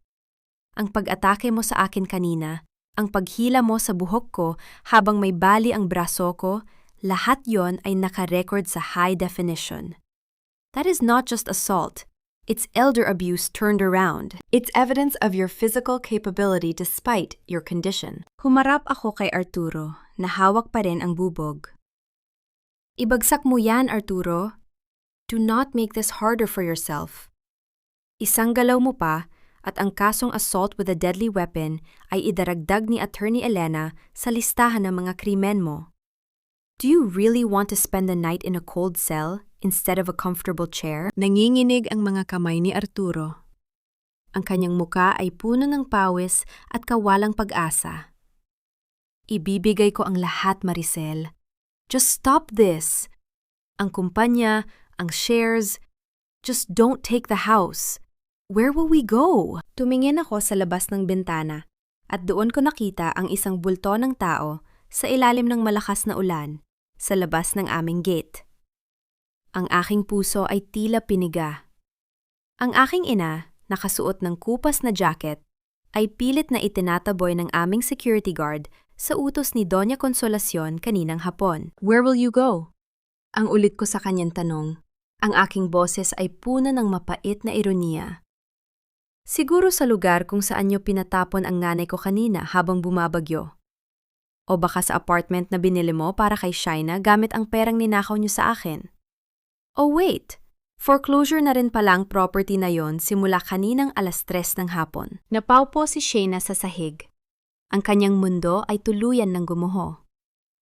Ang pag-atake mo sa akin kanina, ang paghila mo sa buhok ko habang may bali ang braso ko, lahat yon ay nakarecord sa high definition. That is not just assault. It's elder abuse turned around. It's evidence of your physical capability despite your condition. Humarap ako kay Arturo, na hawak pa rin ang bubog. Ibagsak mo yan, Arturo. Do not make this harder for yourself. Isang galaw mo pa at ang kasong assault with a deadly weapon ay idaragdag ni Attorney Elena sa listahan ng mga krimen mo. Do you really want to spend the night in a cold cell instead of a comfortable chair? Nanginginig ang mga kamay ni Arturo. Ang kanyang muka ay puno ng pawis at kawalang pag-asa. Ibibigay ko ang lahat, Maricel. Just stop this. Ang kumpanya, ang shares, just don't take the house. Where will we go? Tumingin ako sa labas ng bintana at doon ko nakita ang isang bulto ng tao sa ilalim ng malakas na ulan sa labas ng aming gate. Ang aking puso ay tila piniga. Ang aking ina, nakasuot ng kupas na jacket, ay pilit na itinataboy ng aming security guard sa utos ni Doña Consolacion kaninang hapon. Where will you go? Ang ulit ko sa kanyang tanong. Ang aking boses ay puno ng mapait na ironiya. Siguro sa lugar kung saan niyo pinatapon ang nanay ko kanina habang bumabagyo. O baka sa apartment na binili mo para kay Shaina gamit ang perang ninakaw niyo sa akin. Oh wait, foreclosure na rin pala ang property na yon simula kaninang 3:00 ng hapon. Napaupo si Shaina sa sahig. Ang kanyang mundo ay tuluyan ng gumuho.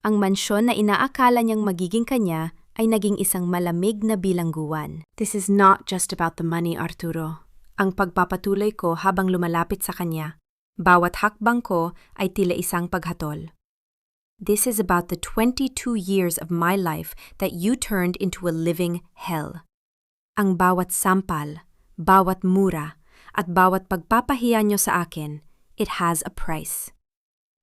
Ang mansyon na inaakala niyang magiging kanya ay naging isang malamig na bilangguan. This is not just about the money, Arturo. Ang pagpapatuloy ko habang lumalapit sa kanya, bawat hakbang ko ay tila isang paghatol. This is about the 22 years of my life that you turned into a living hell. Ang bawat sampal, bawat mura, at bawat pagpapahiya niyo sa akin, it has a price.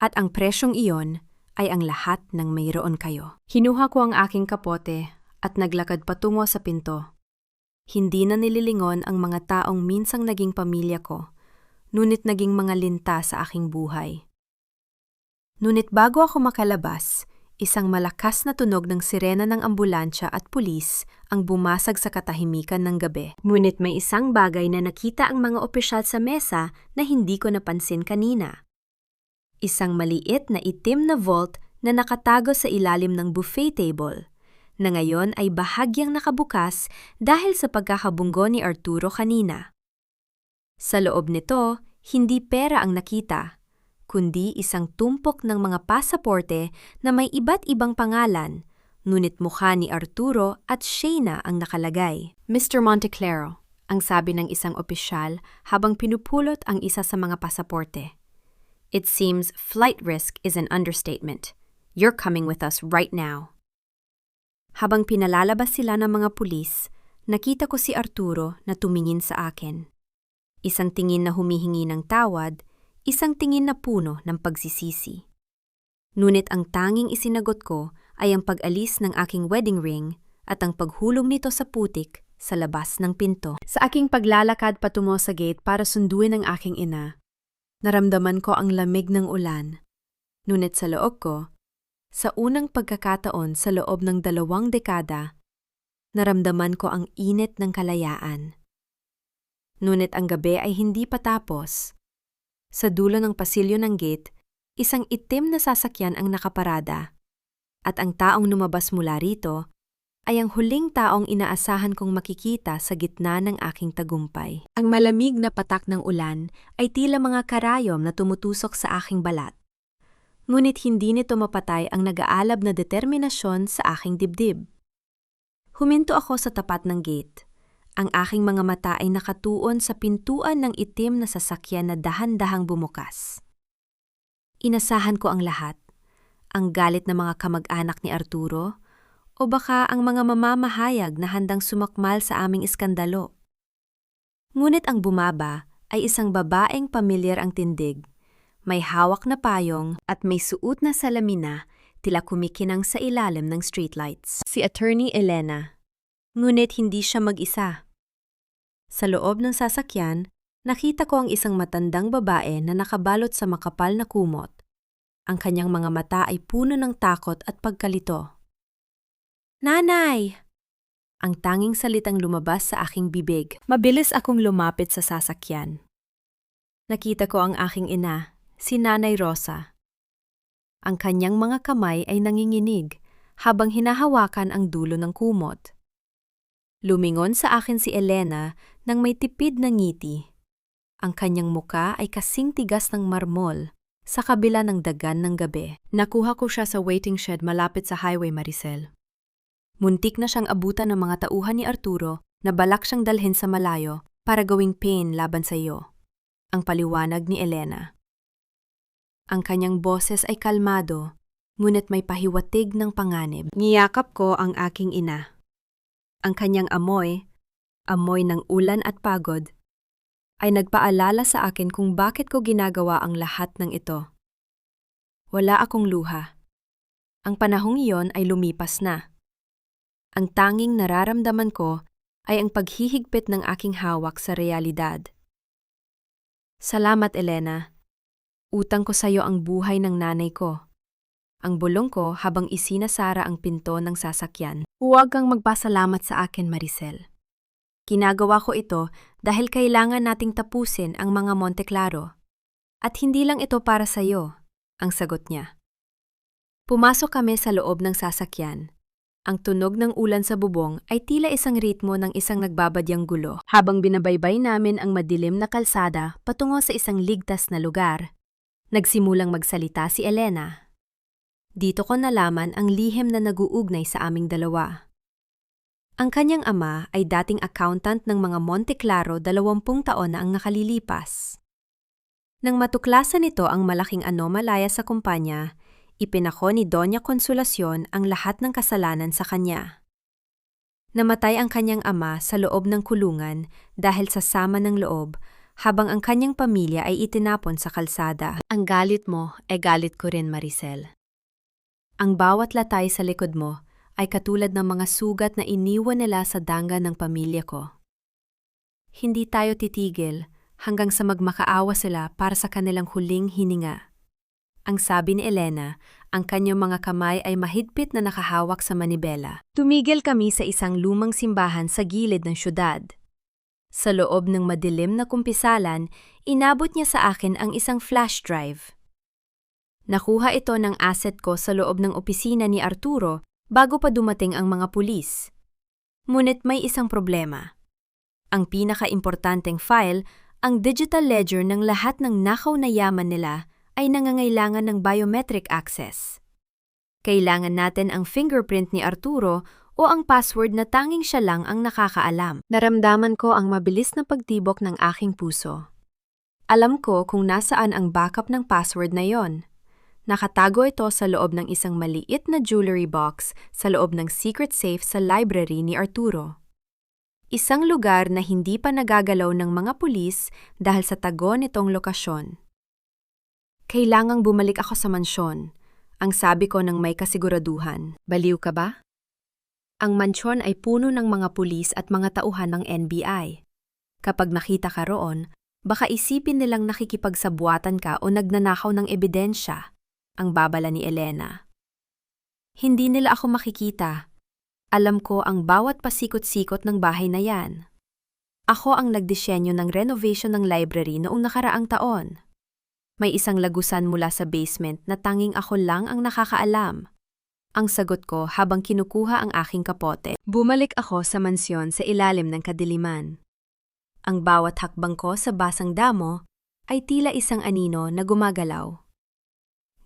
At ang presyong iyon ay ang lahat ng mayroon kayo. Hinuha ko ang aking kapote at naglakad patungo sa pinto. Hindi na nililingon ang mga taong minsang naging pamilya ko, ngunit naging mga linta sa aking buhay. Ngunit bago ako makalabas, isang malakas na tunog ng sirena ng ambulansya at pulis ang bumasag sa katahimikan ng gabi. Ngunit may isang bagay na nakita ang mga opisyal sa mesa na hindi ko napansin kanina. Isang maliit na itim na vault na nakatago sa ilalim ng buffet table, na ngayon ay bahagyang nakabukas dahil sa pagkakabunggo ni Arturo kanina. Sa loob nito, hindi pera ang nakita, kundi isang tumpok ng mga pasaporte na may iba't ibang pangalan, ngunit mukha ni Arturo at Shaina ang nakalagay. Mr. Monteclaro, ang sabi ng isang opisyal habang pinupulot ang isa sa mga pasaporte. It seems flight risk is an understatement. You're coming with us right now. Habang pinalalabas sila ng mga pulis, nakita ko si Arturo na tumingin sa akin. Isang tingin na humihingi ng tawad, isang tingin na puno ng pagsisisi. Ngunit ang tanging isinagot ko ay ang pag-alis ng aking wedding ring at ang paghulog nito sa putik sa labas ng pinto. Sa aking paglalakad patungo sa gate para sunduin ang aking ina, naramdaman ko ang lamig ng ulan. Ngunit sa loob ko, sa unang pagkakataon sa loob ng 2 dekada, naramdaman ko ang init ng kalayaan. Ngunit ang gabi ay hindi pa tapos. Sa dulo ng pasilyo ng gate, isang itim na sasakyan ang nakaparada. At ang taong lumabas mula rito ay ang huling taong inaasahan kong makikita sa gitna ng aking tagumpay. Ang malamig na patak ng ulan ay tila mga karayom na tumutusok sa aking balat. Ngunit hindi nito mapatay ang nag-aalab na determinasyon sa aking dibdib. Huminto ako sa tapat ng gate. Ang aking mga mata ay nakatuon sa pintuan ng itim na sasakyan na dahan-dahang bumukas. Inasahan ko ang lahat. Ang galit ng mga kamag-anak ni Arturo, o baka ang mga mamamahayag na handang sumakmal sa aming iskandalo. Ngunit ang bumaba ay isang babaeng pamilyar ang tindig. May hawak na payong at may suot na salamina, tila kumikinang sa ilalim ng streetlights. Si Attorney Elena. Ngunit hindi siya mag-isa. Sa loob ng sasakyan, nakita ko ang isang matandang babae na nakabalot sa makapal na kumot. Ang kanyang mga mata ay puno ng takot at pagkalito. "Nanay!" Ang tanging salitang lumabas sa aking bibig. Mabilis akong lumapit sa sasakyan. Nakita ko ang aking ina, si Nanay Rosa. Ang kanyang mga kamay ay nanginginig habang hinahawakan ang dulo ng kumot. Lumingon sa akin si Elena nang may tipid na ngiti. Ang kanyang muka ay kasing tigas ng marmol sa kabila ng dagan ng gabi. Nakuha ko siya sa waiting shed malapit sa highway, Maricel. Muntik na siyang abutan ng mga tauhan ni Arturo na balak siyang dalhin sa malayo para gawing pain laban sa iyo. Ang paliwanag ni Elena. Ang kanyang boses ay kalmado, ngunit may pahiwatig ng panganib. Niyakap ko ang aking ina. Ang kanyang amoy ng ulan at pagod, ay nagpaalala sa akin kung bakit ko ginagawa ang lahat ng ito. Wala akong luha. Ang panahong iyon ay lumipas na. Ang tanging nararamdaman ko ay ang paghihigpit ng aking hawak sa realidad. Salamat, Elena. Utang ko sa iyo ang buhay ng nanay ko. Ang bulong ko habang isinasara ang pinto ng sasakyan. Huwag kang magpasalamat sa akin, Maricel. Ginagawa ko ito dahil kailangan nating tapusin ang mga Monte Claro. At hindi lang ito para sa iyo, ang sagot niya. Pumasok kami sa loob ng sasakyan. Ang tunog ng ulan sa bubong ay tila isang ritmo ng isang nagbabadyang gulo. Habang binabaybay namin ang madilim na kalsada patungo sa isang ligtas na lugar, nagsimulang magsalita si Elena. Dito ko nalaman ang lihim na naguugnay sa aming dalawa. Ang kanyang ama ay dating accountant ng mga Monte Claro 20 taon na ang nakalilipas. Nang matuklasan nito ang malaking anomalaya sa kumpanya, ipinako ni Doña Consolacion ang lahat ng kasalanan sa kanya. Namatay ang kanyang ama sa loob ng kulungan dahil sa sama ng loob, habang ang kanyang pamilya ay itinapon sa kalsada. Ang galit mo ay galit ko rin, Maricel. Ang bawat latay sa likod mo ay katulad ng mga sugat na iniwan nila sa danga ng pamilya ko. Hindi tayo titigil hanggang sa magmakaawa sila para sa kanilang huling hininga. Ang sabi ni Elena, ang kanyang mga kamay ay mahigpit na nakahawak sa manibela. Tumigil kami sa isang lumang simbahan sa gilid ng syudad. Sa loob ng madilim na kumpisalan, inabot niya sa akin ang isang flash drive. Nakuha ito ng asset ko sa loob ng opisina ni Arturo bago pa dumating ang mga pulis. Ngunit may isang problema. Ang pinaka-importanteng file, ang digital ledger ng lahat ng nakaw na yaman nila, ay nangangailangan ng biometric access. Kailangan natin ang fingerprint ni Arturo o ang password na tanging siya lang ang nakakaalam. Naramdaman ko ang mabilis na pagtibok ng aking puso. Alam ko kung nasaan ang backup ng password na yon. Nakatago ito sa loob ng isang maliit na jewelry box sa loob ng secret safe sa library ni Arturo. Isang lugar na hindi pa nagagalaw ng mga pulis dahil sa tago nitong lokasyon. Kailangang bumalik ako sa mansyon, ang sabi ko ng may kasiguraduhan. Baliw ka ba? Ang mansyon ay puno ng mga pulis at mga tauhan ng NBI. Kapag nakita ka roon, baka isipin nilang nakikipagsabuatan ka o nagnanakaw ng ebidensya, ang babala ni Elena. Hindi nila ako makikita. Alam ko ang bawat pasikot-sikot ng bahay na yan. Ako ang nagdisenyo ng renovation ng library noong nakaraang taon. May isang lagusan mula sa basement na tanging ako lang ang nakakaalam. Ang sagot ko habang kinukuha ang aking kapote. Bumalik ako sa mansyon sa ilalim ng kadiliman. Ang bawat hakbang ko sa basang damo ay tila isang anino na gumagalaw.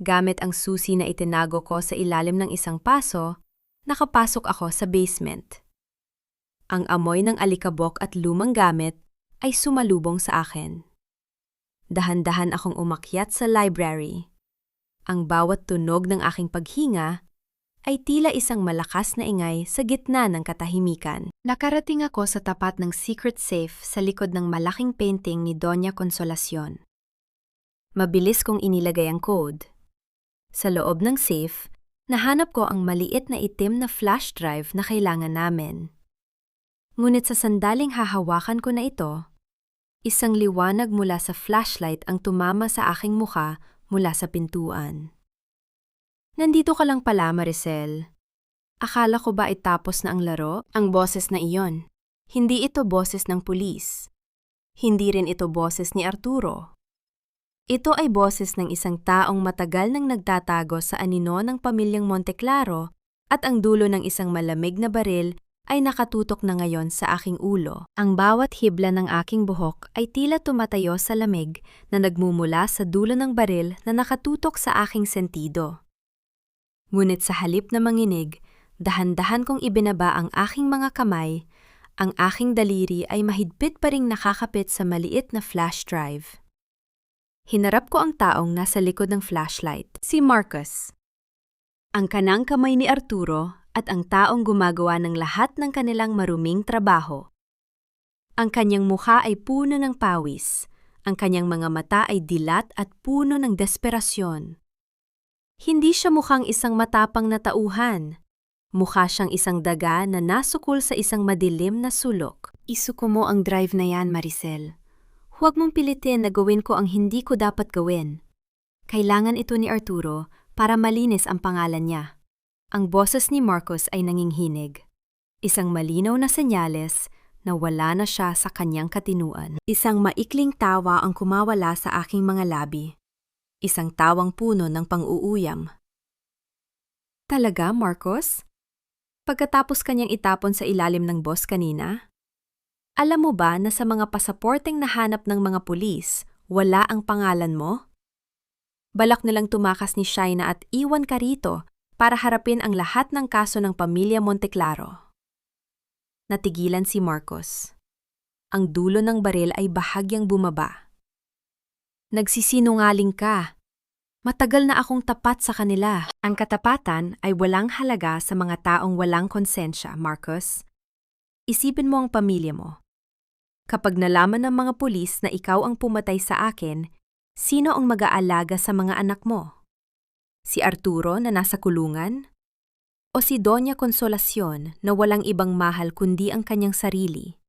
Gamit ang susi na itinago ko sa ilalim ng isang paso, nakapasok ako sa basement. Ang amoy ng alikabok at lumang gamit ay sumalubong sa akin. Dahan-dahan akong umakyat sa library. Ang bawat tunog ng aking paghinga ay tila isang malakas na ingay sa gitna ng katahimikan. Nakarating ako sa tapat ng secret safe sa likod ng malaking painting ni Doña Consolacion. Mabilis kong inilagay ang code. Sa loob ng safe, nahanap ko ang maliit na itim na flash drive na kailangan namin. Ngunit sa sandaling hahawakan ko na ito, isang liwanag mula sa flashlight ang tumama sa aking mukha mula sa pintuan. Nandito ka lang pala, Maricel. Akala ko ba itapos na ang laro? Ang boses na iyon. Hindi ito boses ng pulis. Hindi rin ito boses ni Arturo. Ito ay boses ng isang taong matagal nang nagtatago sa anino ng pamilyang Monte Claro at ang dulo ng isang malamig na baril ay nakatutok na ngayon sa aking ulo. Ang bawat hibla ng aking buhok ay tila tumatayo sa lamig na nagmumula sa dulo ng baril na nakatutok sa aking sentido. Ngunit sa halip na manginig, dahan-dahan kong ibinaba ang aking mga kamay, ang aking daliri ay mahigpit pa ring nakakapit sa maliit na flash drive. Hinarap ko ang taong nasa likod ng flashlight, si Marcus. Ang kanang kamay ni Arturo at ang taong gumagawa ng lahat ng kanilang maruming trabaho. Ang kanyang mukha ay puno ng pawis, ang kanyang mga mata ay dilat at puno ng desperasyon. Hindi siya mukhang isang matapang na tauhan. Mukha siyang isang daga na nasukol sa isang madilim na sulok. Isuko mo ang drive na yan, Maricel. Huwag mong pilitin na gawin ko ang hindi ko dapat gawin. Kailangan ito ni Arturo para malinis ang pangalan niya. Ang boses ni Marcos ay nanginghinig. Isang malinaw na senyales na wala na siya sa kanyang katinuan. Isang maikling tawa ang kumawala sa aking mga labi. Isang tawang puno ng pang-uuyam. Talaga, Marcos? Pagkatapos kanyang itapon sa ilalim ng boss kanina? Alam mo ba na sa mga pasaporteng nahanap ng mga pulis, wala ang pangalan mo? Balak nilang tumakas ni Shaina at iwan ka rito para harapin ang lahat ng kaso ng pamilya Monteclaro. Natigilan si Marcos. Ang dulo ng baril ay bahagyang bumaba. Nagsisinungaling ka. Matagal na akong tapat sa kanila. Ang katapatan ay walang halaga sa mga taong walang konsensya, Marcos. Isipin mo ang pamilya mo. Kapag nalaman ng mga pulis na ikaw ang pumatay sa akin, sino ang mag-aalaga sa mga anak mo? Si Arturo na nasa kulungan? O si Doña Consolacion na walang ibang mahal kundi ang kanyang sarili?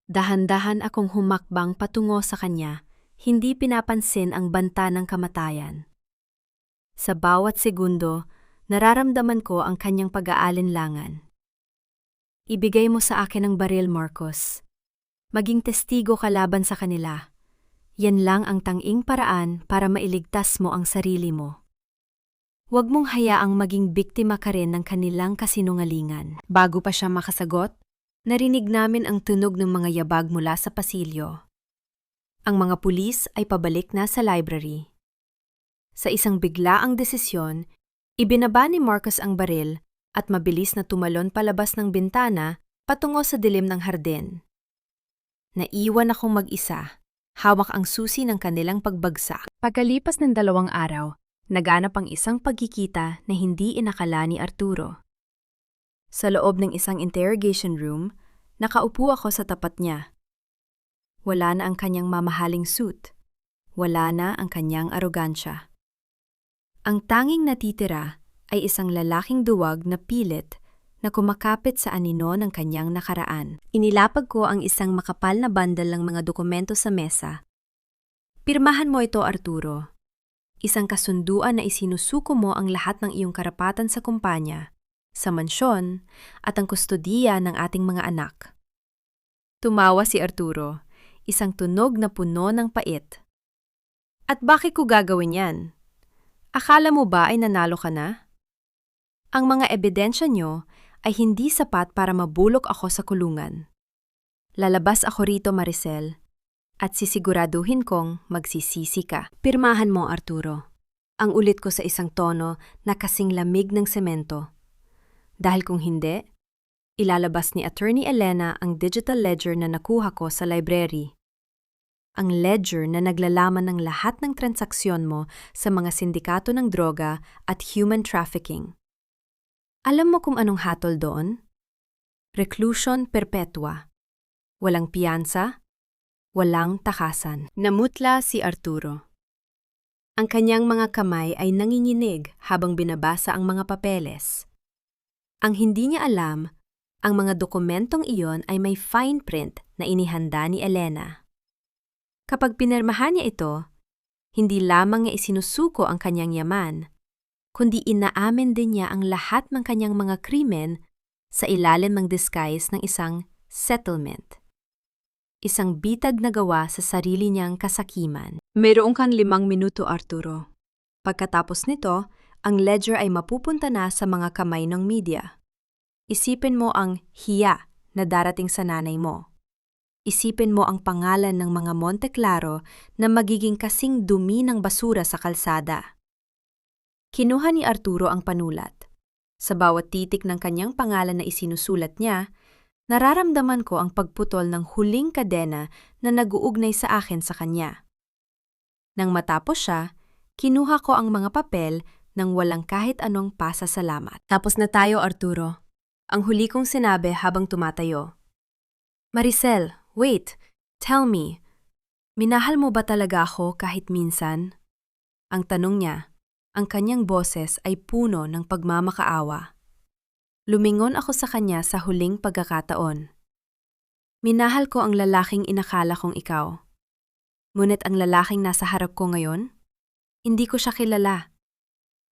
Dahan-dahan akong humakbang patungo sa kanya, hindi pinapansin ang banta ng kamatayan. Sa bawat segundo, nararamdaman ko ang kanyang pag-aalinlangan. Ibigay mo sa akin ang baril, Marcos. Maging testigo ka laban sa kanila. Yan lang ang tanging paraan para mailigtas mo ang sarili mo. Huwag mong hayaang maging biktima ka rin ng kanilang kasinungalingan. Bago pa siya makasagot, narinig namin ang tunog ng mga yabag mula sa pasilyo. Ang mga pulis ay pabalik na sa library. Sa isang biglaang desisyon, ibinaba ni Marcos ang baril at mabilis na tumalon palabas ng bintana patungo sa dilim ng hardin. Naiwan akong mag-isa. Hawak ang susi ng kanilang pagbagsak. Pagkalipas ng 2 araw, naganap ang isang pagkikita na hindi inakala ni Arturo. Sa loob ng isang interrogation room, nakaupo ako sa tapat niya. Wala na ang kanyang mamahaling suit. Wala na ang kanyang arogansya. Ang tanging natitira ay isang lalaking duwag na pilit na kumakapit sa anino ng kanyang nakaraan. Inilapag ko ang isang makapal na bandal ng mga dokumento sa mesa. Pirmahan mo ito, Arturo. Isang kasunduan na isinusuko mo ang lahat ng iyong karapatan sa kumpanya, sa mansyon, at ang kustodiya ng ating mga anak. Tumawa si Arturo, isang tunog na puno ng pait. At bakit ko gagawin yan? Akala mo ba ay nanalo ka na? Ang mga ebidensya nyo ay hindi sapat para mabulok ako sa kulungan. Lalabas ako rito, Maricel, at sisiguraduhin kong magsisisi ka. Pirmahan mo, Arturo. Ang ulit ko sa isang tono na kasing lamig ng semento. Dahil kung hindi, ilalabas ni Attorney Elena ang digital ledger na nakuha ko sa library. Ang ledger na naglalaman ng lahat ng transaksyon mo sa mga sindikato ng droga at human trafficking. Alam mo kung anong hatol doon? Reclusion perpetua. Walang piyansa, walang takasan. Namutla si Arturo. Ang kanyang mga kamay ay nanginginig habang binabasa ang mga papeles. Ang hindi niya alam, ang mga dokumentong iyon ay may fine print na inihanda ni Elena. Kapag pinirmahan niya ito, hindi lamang niya isinusuko ang kanyang yaman, kundi inaamin din niya ang lahat ng kanyang mga krimen sa ilalim ng disguise ng isang settlement. Isang bitag na gawa sa sarili niyang kasakiman. Mayroon kang 5 minuto, Arturo. Pagkatapos nito, ang ledger ay mapupunta na sa mga kamay ng media. Isipin mo ang hiya na darating sa nanay mo. Isipin mo ang pangalan ng mga Monte Claro na magiging kasing dumi ng basura sa kalsada. Kinuha ni Arturo ang panulat. Sa bawat titik ng kanyang pangalan na isinusulat niya, nararamdaman ko ang pagputol ng huling kadena na nag-uugnay sa akin sa kanya. Nang matapos siya, kinuha ko ang mga papel nang walang kahit anong pasasalamat. Tapos na tayo, Arturo. Ang huli kong sinabi habang tumatayo. Maricel, wait. Tell me, minahal mo ba talaga ako kahit minsan? Ang tanong niya, ang kanyang boses ay puno ng pagmamakaawa. Lumingon ako sa kanya sa huling pagkakataon. Minahal ko ang lalaking inakala kong ikaw. Ngunit ang lalaking nasa harap ko ngayon, hindi ko siya kilala.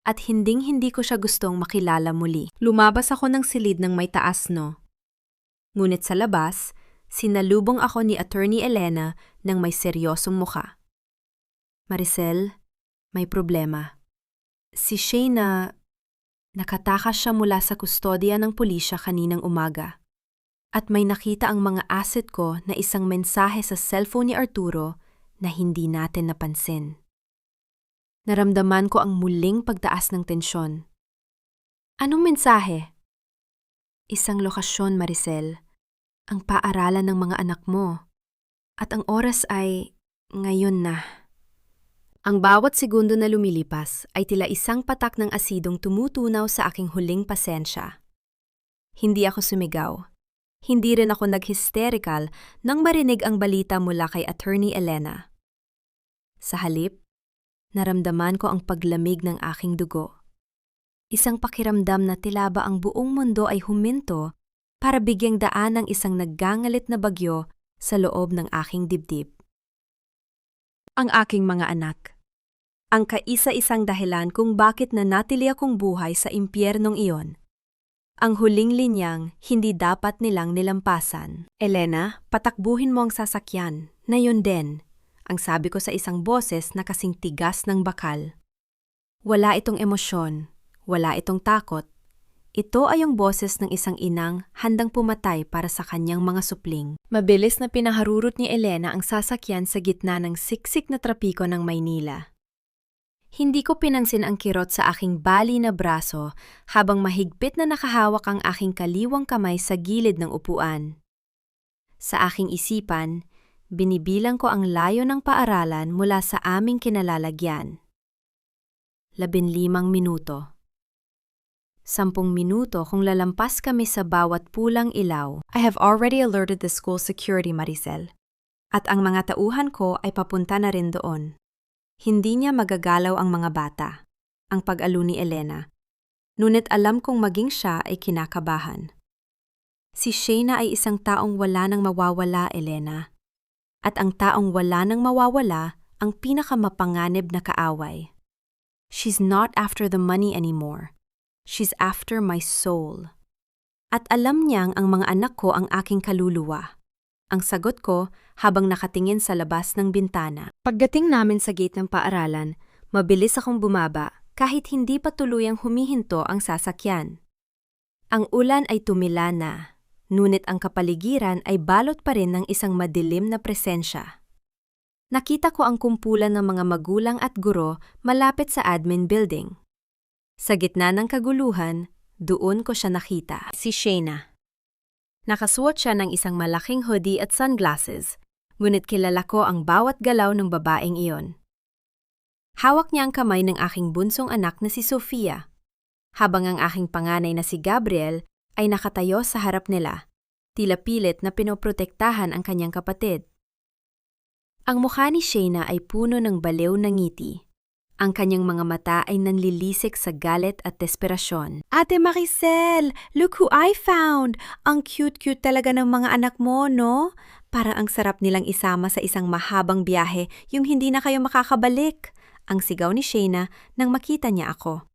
At hinding-hindi ko siya gustong makilala muli. Lumabas ako ng silid ng may taas, no? Ngunit sa labas, sinalubong ako ni Attorney Elena ng may seryosong mukha. Maricel, may problema. Si Shayna, nakatakas siya mula sa kustodya ng pulisya kaninang umaga. At may nakita ang mga asset ko na isang mensahe sa cellphone ni Arturo na hindi natin napansin. Naramdaman ko ang muling pagtaas ng tensyon. Anong mensahe? Isang lokasyon, Maricel. Ang paaralan ng mga anak mo. At ang oras ay ngayon na. Ang bawat segundo na lumilipas ay tila isang patak ng asidong tumutunaw sa aking huling pasensya. Hindi ako sumigaw. Hindi rin ako nag-hysterical nang marinig ang balita mula kay Attorney Elena. Sa halip, naramdaman ko ang paglamig ng aking dugo. Isang pakiramdam na tila ba ang buong mundo ay huminto para bigyang daan ng isang naggangalit na bagyo sa loob ng aking dibdib. Ang aking mga anak. Ang kaisa-isang dahilan kung bakit nanatili akong buhay sa impyernong iyon. Ang huling linyang hindi dapat nilang nilampasan. Elena, patakbuhin mo ang sasakyan. Na yun din. Ang sabi ko sa isang boses na kasing tigas ng bakal. Wala itong emosyon, wala itong takot. Ito ay ang boses ng isang inang handang pumatay para sa kanyang mga supling. Mabilis na pinaharurot ni Elena ang sasakyan sa gitna ng siksik na trapiko ng Maynila. Hindi ko pinansin ang kirot sa aking bali na braso habang mahigpit na nakahawak ang aking kaliwang kamay sa gilid ng upuan. Sa aking isipan, binibilang ko ang layo ng paaralan mula sa aming kinalalagyan. 15 minuto. 10 minuto kung lalampas kami sa bawat pulang ilaw. I have already alerted the school security, Maricel. At ang mga tauhan ko ay papunta na rin doon. Hindi niya magagalaw ang mga bata. Ang pag-aluni ni Elena. Ngunit alam kong maging siya ay kinakabahan. Si Shayna ay isang taong wala nang mawawala, Elena. At ang taong wala nang mawawala ang pinakamapanganib na kaaway. She's not after the money anymore. She's after my soul. At alam niyang ang mga anak ko ang aking kaluluwa. Ang sagot ko habang nakatingin sa labas ng bintana. Pagdating namin sa gate ng paaralan, mabilis akong bumaba kahit hindi pa tuluyang humihinto ang sasakyan. Ang ulan ay tumila na. Ngunit ang kapaligiran ay balot pa rin ng isang madilim na presensya. Nakita ko ang kumpulan ng mga magulang at guro malapit sa admin building. Sa gitna ng kaguluhan, doon ko siya nakita. Si Shayna. Nakasuot siya ng isang malaking hoodie at sunglasses, ngunit kilala ko ang bawat galaw ng babaeng iyon. Hawak niya ang kamay ng aking bunsong anak na si Sofia, habang ang aking panganay na si Gabriel ay nakatayo sa harap nila, tila pilit na pinoprotektahan ang kanyang kapatid. Ang mukha ni Shayna ay puno ng baliw na ngiti. Ang kanyang mga mata ay nanlilisik sa galit at desperasyon. Ate Maricel, look who I found! Ang cute-cute talaga ng mga anak mo, no? Parang ang sarap nilang isama sa isang mahabang biyahe yung hindi na kayo makakabalik. Ang sigaw ni Shayna nang makita niya ako.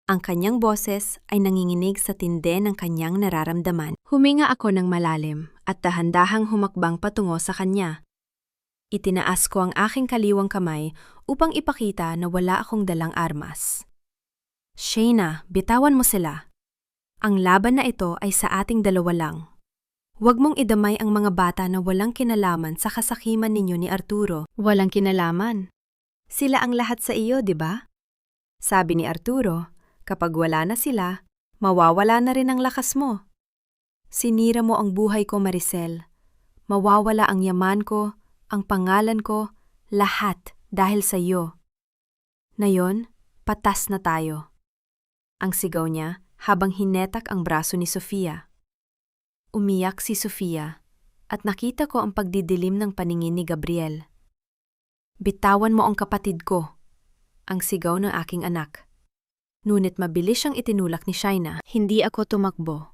Ang kanyang boses ay nanginginig sa tindi ng kanyang nararamdaman. Huminga ako ng malalim at dahan-dahang humakbang patungo sa kanya. Itinaas ko ang aking kaliwang kamay upang ipakita na wala akong dalang armas. Shayna, bitawan mo sila. Ang laban na ito ay sa ating dalawa lang. Huwag mong idamay ang mga bata na walang kinalaman sa kasakiman ninyo ni Arturo. Walang kinalaman. Sila ang lahat sa iyo, di ba? Sabi ni Arturo, kapag wala na sila, mawawala na rin ang lakas mo. Sinira mo ang buhay ko, Maricel. Mawawala ang yaman ko, ang pangalan ko, lahat dahil sa iyo. Ngayon, patas na tayo. Ang sigaw niya habang hinetak ang braso ni Sofia. Umiyak si Sofia at nakita ko ang pagdidilim ng paningin ni Gabriel. Bitawan mo ang kapatid ko, ang sigaw ng aking anak. Ngunit mabilis siyang itinulak ni Shaina. Hindi ako tumakbo.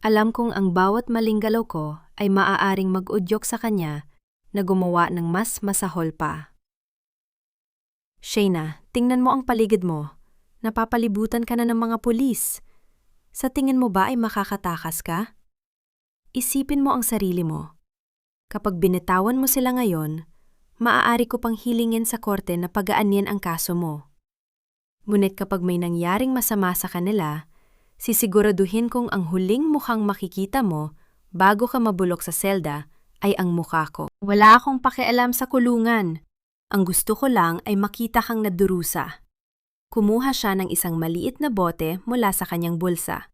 Alam kong ang bawat maling galaw ko ay maaaring mag-udyok sa kanya na gumawa ng mas masahol pa. Shaina, tingnan mo ang paligid mo. Napapalibutan ka na ng mga pulis. Sa tingin mo ba ay makakatakas ka? Isipin mo ang sarili mo. Kapag binitawan mo sila ngayon, maaari ko pang hilingin sa korte na pagaanin ang kaso mo. Ngunit kapag may nangyaring masama sa kanila, sisiguraduhin kong ang huling mukhang makikita mo bago ka mabulok sa selda ay ang mukha ko. Wala akong pakialam sa kulungan. Ang gusto ko lang ay makita kang nadurusa. Kumuha siya ng isang maliit na bote mula sa kanyang bulsa.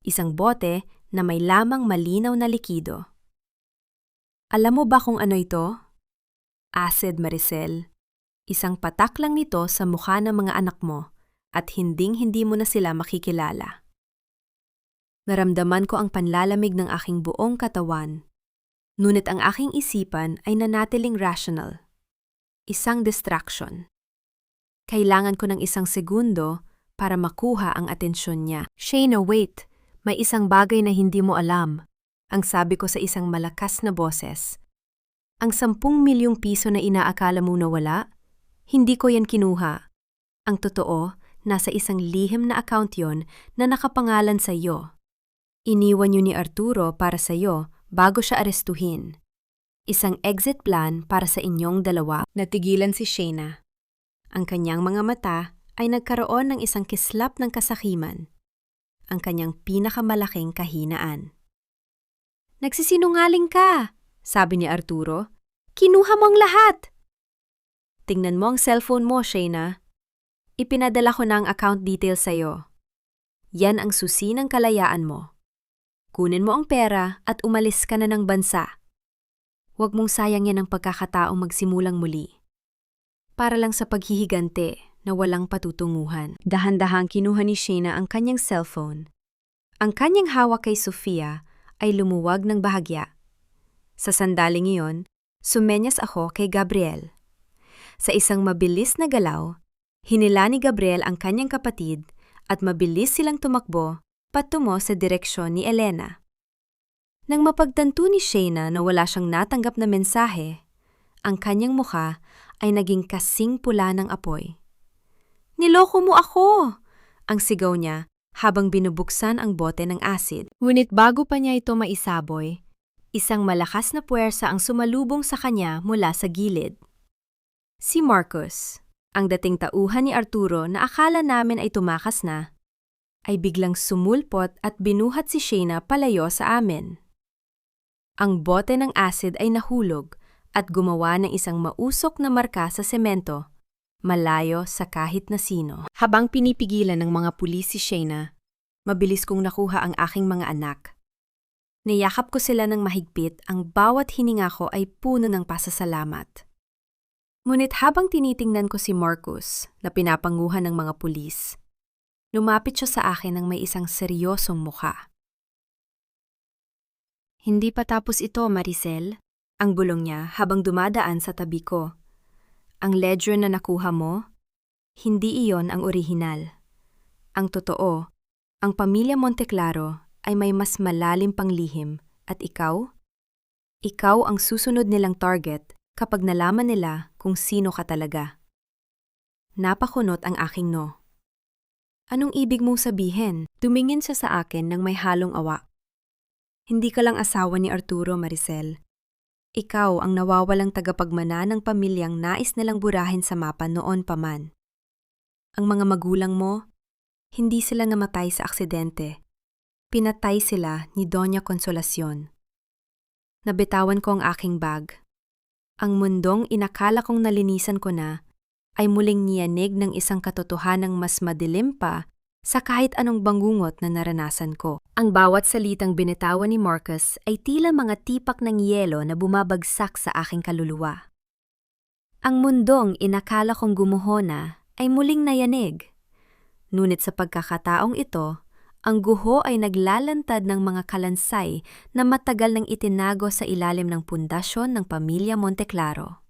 Isang bote na may lamang malinaw na likido. Alam mo ba kung ano ito? Acid, Maricel. Isang patak lang nito sa mukha ng mga anak mo at hinding-hindi mo na sila makikilala. Naramdaman ko ang panlalamig ng aking buong katawan. Ngunit ang aking isipan ay nanatiling rational. Isang distraction. Kailangan ko ng isang segundo para makuha ang atensyon niya. Shaina, wait. May isang bagay na hindi mo alam. Ang sabi ko sa isang malakas na boses. Ang 10 milyong piso na inaakala mo nawala, hindi ko yan kinuha. Ang totoo, nasa isang lihim na account yon na nakapangalan sa iyo. Iniwan yun ni Arturo para sa iyo bago siya arestuhin. Isang exit plan para sa inyong dalawa. Natigilan si Shaina. Ang kanyang mga mata ay nagkaroon ng isang kislap ng kasakiman. Ang kanyang pinakamalaking kahinaan. Nagsisinungaling ka, sabi ni Arturo. Kinuha mo ang lahat. Tingnan mo ang cellphone mo, Shaina. Ipinadala ko na ang account details sa'yo. Yan ang susi ng kalayaan mo. Kunin mo ang pera at umalis ka na ng bansa. Huwag mong sayangin ang pagkakataong magsimulang muli. Para lang sa paghihigante na walang patutunguhan. Dahan-dahang kinuha ni Shaina ang kanyang cellphone. Ang kanyang hawak kay Sofia ay lumuwag ng bahagya. Sa sandaling iyon, sumenyas ako kay Gabriel. Sa isang mabilis na galaw, hinila ni Gabriel ang kanyang kapatid at mabilis silang tumakbo patungo sa direksyon ni Elena. Nang mapagtanto ni Shaina na wala siyang natanggap na mensahe, ang kanyang mukha ay naging kasing pula ng apoy. Niloko mo ako! Ang sigaw niya habang binubuksan ang bote ng acid. Ngunit bago pa niya ito maisaboy, isang malakas na puwersa ang sumalubong sa kanya mula sa gilid. Si Marcus, ang dating tauhan ni Arturo na akala namin ay tumakas na, ay biglang sumulpot at binuhat si Shaina palayo sa amin. Ang bote ng acid ay nahulog at gumawa ng isang mausok na marka sa semento, malayo sa kahit na sino. Habang pinipigilan ng mga pulis si Shaina, mabilis kong nakuha ang aking mga anak. Niyakap ko sila ng mahigpit, ang bawat hininga ko ay puno ng pasasalamat. Ngunit habang tinitingnan ko si Marcus na pinapanguhan ng mga pulis, lumapit siya sa akin ng may isang seryosong mukha. Hindi pa tapos ito, Maricel. Ang bulong niya habang dumadaan sa tabi ko. Ang ledger na nakuha mo, hindi iyon ang orihinal. Ang totoo, ang pamilya Monteclaro ay may mas malalim pang lihim at ikaw? Ikaw ang susunod nilang target kapag nalaman nila kung sino ka talaga. Napakunot ang aking no. Anong ibig mong sabihin? Tumingin siya sa akin ng may halong awa. Hindi ka lang asawa ni Arturo, Maricel. Ikaw ang nawawalang tagapagmana ng pamilyang nais nilang burahin sa mapa noon pa man. Ang mga magulang mo, Hindi sila namatay sa aksidente. Pinatay sila ni Doña Consolacion. Nabitawan ko ang aking bag. Ang mundong inakala kong nalinisan ko na ay muling niyanig ng isang katotohanang mas madilim pa sa kahit anong bangungot na naranasan ko. Ang bawat salitang binitawan ni Marcus ay tila mga tipak ng yelo na bumabagsak sa aking kaluluwa. Ang mundong inakala kong gumuho na ay muling nayanig. Ngunit sa pagkakataong ito, ang guho ay naglalantad ng mga kalansay na matagal nang itinago sa ilalim ng pundasyon ng pamilya Monteclaro.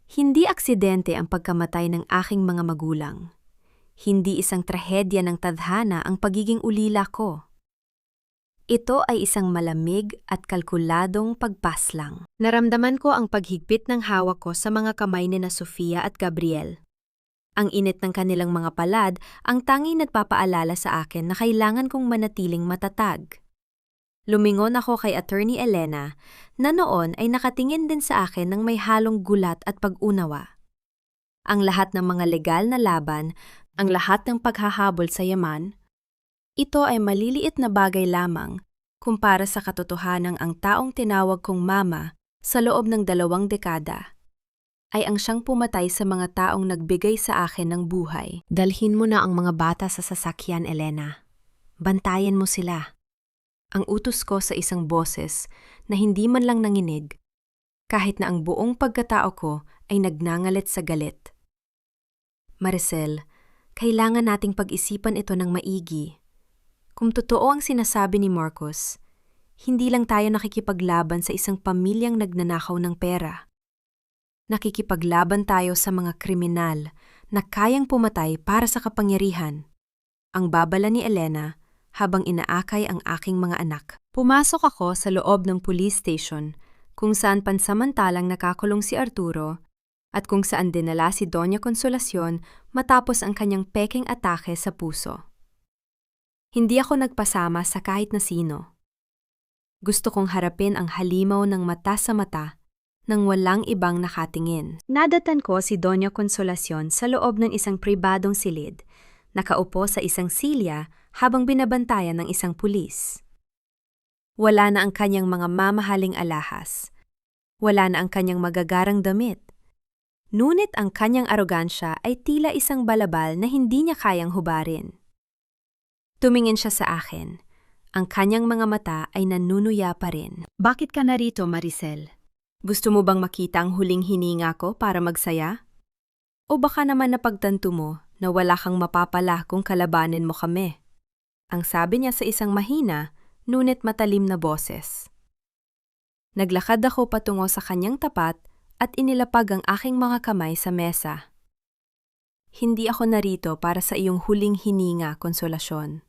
Hindi aksidente ang pagkamatay ng aking mga magulang. Hindi isang trahedya ng tadhana ang pagiging ulila ko. Ito ay isang malamig at kalkuladong pagpaslang. Naramdaman ko ang paghigpit ng hawak ko sa mga kamay ni na Sofia at Gabriel. Ang init ng kanilang mga palad ang tanging nagpapaalala sa akin na kailangan kong manatiling matatag. Lumingon ako kay Attorney Elena na noon ay nakatingin din sa akin ng may halong gulat at pag-unawa. Ang lahat ng mga legal na laban, ang lahat ng paghahabol sa yaman, ito ay maliliit na bagay lamang kumpara sa katotohanang ang taong tinawag kong mama sa loob ng 2 dekada ay ang siyang pumatay sa mga taong nagbigay sa akin ng buhay. Dalhin mo na ang mga bata sa sasakyan, Elena. Bantayan mo sila. Ang utos ko sa isang boses na hindi man lang nanginig, kahit na ang buong pagkatao ko ay nagngangalit sa galit. Maricel, kailangan nating pag-isipan ito ng maigi. Kung totoo ang sinasabi ni Marcos, hindi lang tayo nakikipaglaban sa isang pamilyang nagnanakaw ng pera. Nakikipaglaban tayo sa mga kriminal na kayang pumatay para sa kapangyarihan. Ang babala ni Elena habang inaakay ang aking mga anak. Pumasok ako sa loob ng police station kung saan pansamantalang nakakulong si Arturo at kung saan dinala si Doña Consolacion matapos ang kanyang peking atake sa puso. Hindi ako nagpasama sa kahit na sino. Gusto kong harapin ang halimaw ng mata sa mata nang walang ibang nakatingin. Nadatan ko si Doña Consolacion sa loob ng isang pribadong silid, nakaupo sa isang silya habang binabantayan ng isang pulis. Wala na ang kanyang mga mamahaling alahas. Wala na ang kanyang magagarang damit. Ngunit ang kanyang arogansya ay tila isang balabal na hindi niya kayang hubarin. Tumingin siya sa akin. Ang kanyang mga mata ay nanunuya pa rin. Bakit ka narito, Maricel? Gusto mo bang makita ang huling hininga ko para magsaya? O baka naman napagtanto mo na wala kang mapapala kung kalabanin mo kami? Ang sabi niya sa isang mahina, ngunit matalim na boses. Naglakad ako patungo sa kanyang tapat at inilapag ang aking mga kamay sa mesa. Hindi ako narito para sa iyong huling hininga, Konsolasyon.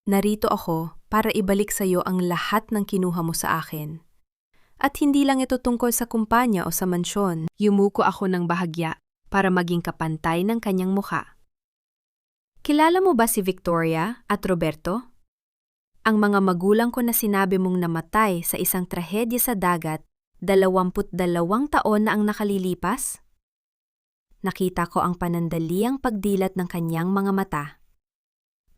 Narito ako para ibalik sa iyo ang lahat ng kinuha mo sa akin. At hindi lang ito tungkol sa kumpanya o sa mansyon. Yumuko ako ng bahagya para maging kapantay ng kanyang mukha. Kilala mo ba si Victoria at Roberto? Ang mga magulang ko na sinabi mong namatay sa isang trahedya sa dagat 22 taon na ang nakalilipas? Nakita ko ang panandaliang pagdilat ng kanyang mga mata.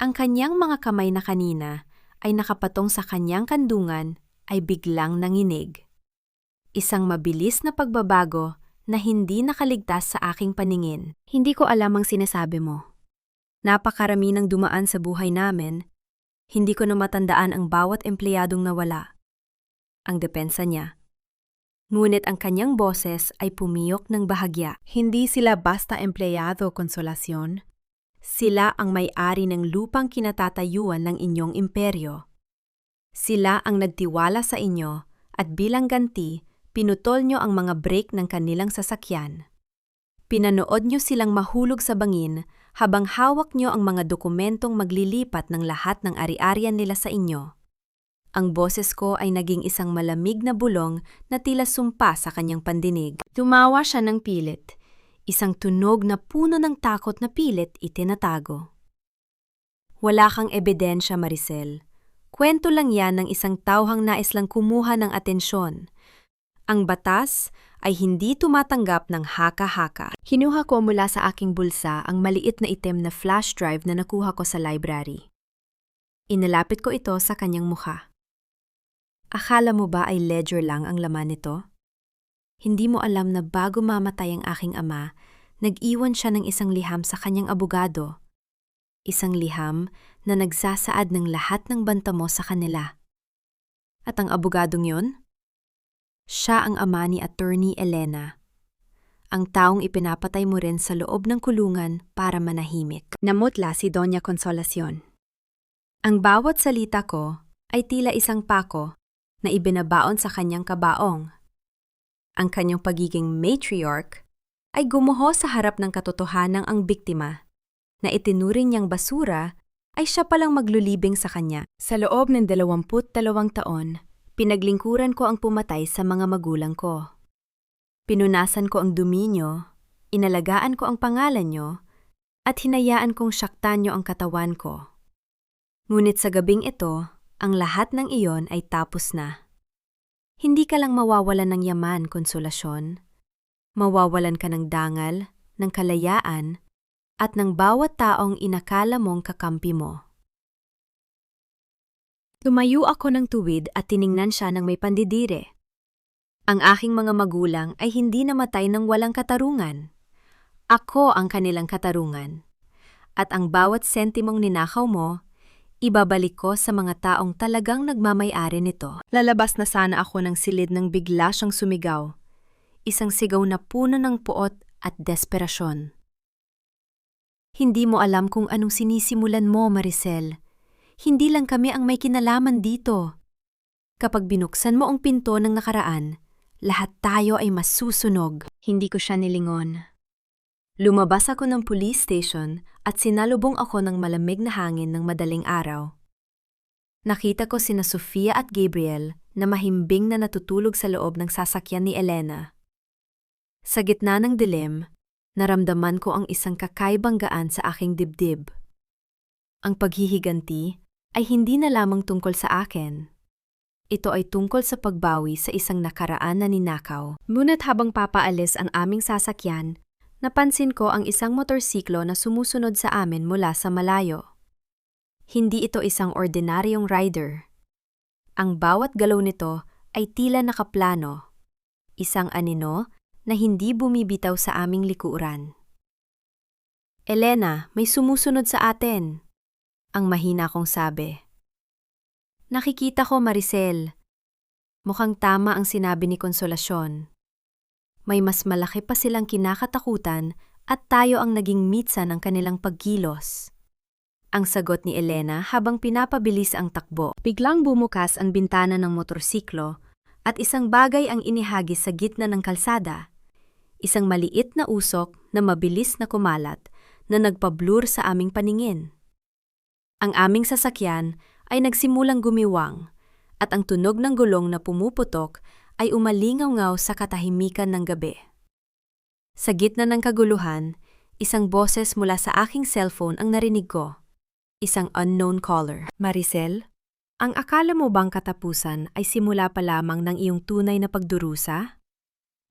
Ang kanyang mga kamay na kanina ay nakapatong sa kanyang kandungan ay biglang nanginig. Isang mabilis na pagbabago na hindi nakaligtas sa aking paningin. Hindi ko alam ang sinasabi mo. Napakarami ng dumaan sa buhay namin. Hindi ko na matandaan ang bawat empleyadong nawala. Ang depensa niya. Ngunit ang kanyang boses ay pumiyok ng bahagya. Hindi sila basta empleyado, Consolacion. Sila ang may-ari ng lupang kinatatayuan ng inyong imperyo. Sila ang nagtiwala sa inyo at bilang ganti, pinutol nyo ang mga brake ng kanilang sasakyan. Pinanood nyo silang mahulog sa bangin habang hawak nyo ang mga dokumentong maglilipat ng lahat ng ari-arian nila sa inyo. Ang boses ko ay naging isang malamig na bulong na tila sumpa sa kanyang pandinig. Tumawa siya ng pilit. Isang tunog na puno ng takot na pilit itinatago. Wala kang ebidensya, Maricel. Kwento lang yan ng isang tauhang nais lang kumuha ng atensyon. Ang batas ay hindi tumatanggap ng haka-haka. Kinuha ko mula sa aking bulsa ang maliit na itim na flash drive na nakuha ko sa library. Inilapit ko ito sa kanyang mukha. Akala mo ba ay ledger lang ang laman nito? Hindi mo alam na bago mamatay ang aking ama, nag-iwan siya ng isang liham sa kanyang abogado. Isang liham na nagsasaad ng lahat ng banta mo sa kanila. At ang abogadong yon? Siya ang ama ni Attorney Elena. Ang taong ipinapatay mo rin sa loob ng kulungan para manahimik. Namutla si Doña Consolacion. Ang bawat salita ko ay tila isang pako na ibinabaon sa kanyang kabaong. Ang kanyang pagiging matriarch ay gumuho sa harap ng katotohanang ang biktima na itinuring niyang basura ay siya palang maglulibing sa kanya. Sa loob ng 22 taon, pinaglingkuran ko ang pumatay sa mga magulang ko. Pinunasan ko ang dumi niyo, inalagaan ko ang pangalan niyo, at hinayaan kong syaktan niyo ang katawan ko. Ngunit sa gabing ito, ang lahat ng iyon ay tapos na. Hindi ka lang mawawalan ng yaman, Konsolasyon. Mawawalan ka ng dangal, ng kalayaan, at ng bawat taong inakala mong kakampi mo. Tumayo ako ng tuwid at tiningnan siya ng may pandidire. Ang aking mga magulang ay hindi namatay ng walang katarungan. Ako ang kanilang katarungan. At ang bawat sentimong ninakaw mo, ibabalik ko sa mga taong talagang nagmamay-ari nito. Lalabas na sana ako ng silid nang bigla siyang sumigaw. Isang sigaw na puno ng puot at desperasyon. Hindi mo alam kung anong sinisimulan mo, Maricel. Hindi lang kami ang may kinalaman dito. Kapag binuksan mo ang pinto ng nakaraan, lahat tayo ay masusunog. Hindi ko siya nilingon. Lumabas ako ng police station at sinalubong ako ng malamig na hangin ng madaling araw. Nakita ko sina Sofia at Gabriel na mahimbing na natutulog sa loob ng sasakyan ni Elena. Sa gitna ng dilim, naramdaman ko ang isang kakaibang gaan sa aking dibdib. Ang paghihiganti ay hindi na lamang tungkol sa akin. Ito ay tungkol sa pagbawi sa isang nakaraan na ninakaw. Ngunit habang papaalis ang aming sasakyan, napansin ko ang isang motorsiklo na sumusunod sa amin mula sa malayo. Hindi ito isang ordinaryong rider. Ang bawat galaw nito ay tila nakaplano. Isang anino na hindi bumibitaw sa aming likuran. Elena, may sumusunod sa atin. Ang mahina kong sabi. Nakikita ko, Maricel. Mukhang tama ang sinabi ni Konsolasyon. May mas malaki pa silang kinakatakutan at tayo ang naging mitsa ng kanilang pagkilos. Ang sagot ni Elena habang pinapabilis ang takbo. Biglang bumukas ang bintana ng motorsiklo at isang bagay ang inihagis sa gitna ng kalsada. Isang maliit na usok na mabilis na kumalat na nagpablur sa aming paningin. Ang aming sasakyan ay nagsimulang gumiwang at ang tunog ng gulong na pumuputok ay umalingaw-ngaw sa katahimikan ng gabi. Sa gitna ng kaguluhan, isang boses mula sa aking cellphone ang narinig ko. Isang unknown caller. Maricel, ang akala mo bang katapusan ay simula pa lamang ng iyong tunay na pagdurusa?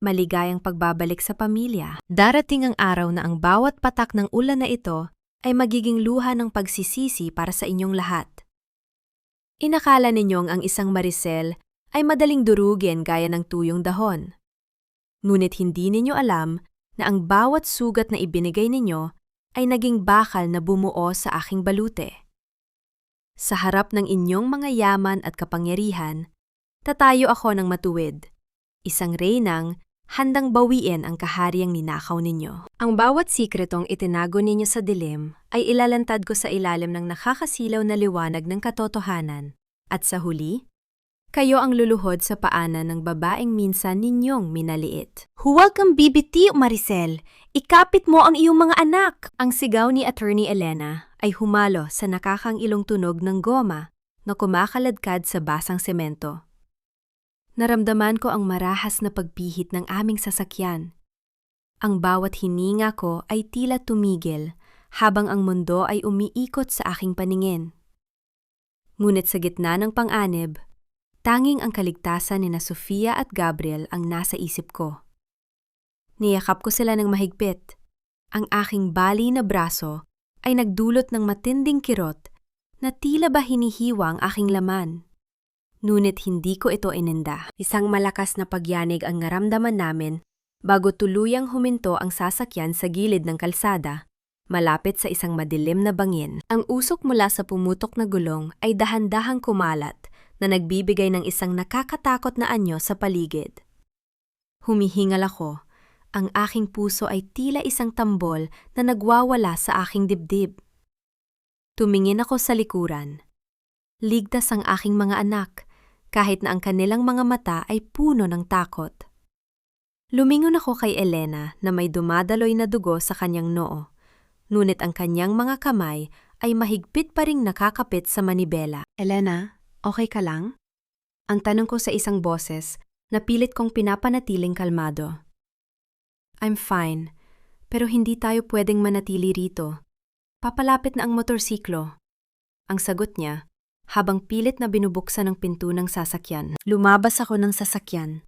Maligayang pagbabalik sa pamilya. Darating ang araw na ang bawat patak ng ulan na ito ay magiging luha ng pagsisisi para sa inyong lahat. Inakala ninyong ang isang Maricel ay madaling durugin gaya ng tuyong dahon. Ngunit hindi ninyo alam na ang bawat sugat na ibinigay ninyo ay naging bakal na bumuo sa aking balute. Sa harap ng inyong mga yaman at kapangyarihan, tatayo ako ng matuwid, isang reynang handang bawiin ang kahariang ninakaw ninyo. Ang bawat sikretong itinago ninyo sa dilim ay ilalantad ko sa ilalim ng nakakasilaw na liwanag ng katotohanan. At sa huli, kayo ang luluhod sa paanan ng babaeng minsan ninyong minaliit. Huwag kang bibiti, Maricel! Ikapit mo ang iyong mga anak! Ang sigaw ni Attorney Elena ay humalo sa nakakangilong tunog ng goma na kumakaladkad sa basang semento. Naramdaman ko ang marahas na pagpihit ng aming sasakyan. Ang bawat hininga ko ay tila tumigil habang ang mundo ay umiikot sa aking paningin. Ngunit sa gitna ng pang-anib, Tanging ang kaligtasan ni na Sofia at Gabriel ang nasa isip ko. Niyakap ko sila ng mahigpit. Ang aking bali na braso ay nagdulot ng matinding kirot na tila ba hinihiwa ang aking laman. Ngunit hindi ko ito ininda. Isang malakas na pagyanig ang naramdaman namin bago tuluyang huminto ang sasakyan sa gilid ng kalsada, malapit sa isang madilim na bangin. Ang usok mula sa pumutok na gulong ay dahan-dahang kumalat na nagbibigay ng isang nakakatakot na anyo sa paligid. Humihingal ako. Ang aking puso ay tila isang tambol na nagwawala sa aking dibdib. Tumingin ako sa likuran. Ligtas ang aking mga anak, kahit na ang kanilang mga mata ay puno ng takot. Lumingon ako kay Elena na may dumadaloy na dugo sa kanyang noo, ngunit ang kanyang mga kamay ay mahigpit pa ring nakakapit sa manibela. Elena, okay ka lang? Ang tanong ko sa isang boses na pilit kong pinapanatiling kalmado. I'm fine, pero hindi tayo pwedeng manatili rito. Papalapit na ang motorsiklo. Ang sagot niya, habang pilit na binubuksan ang pinto ng sasakyan. Lumabas ako ng sasakyan.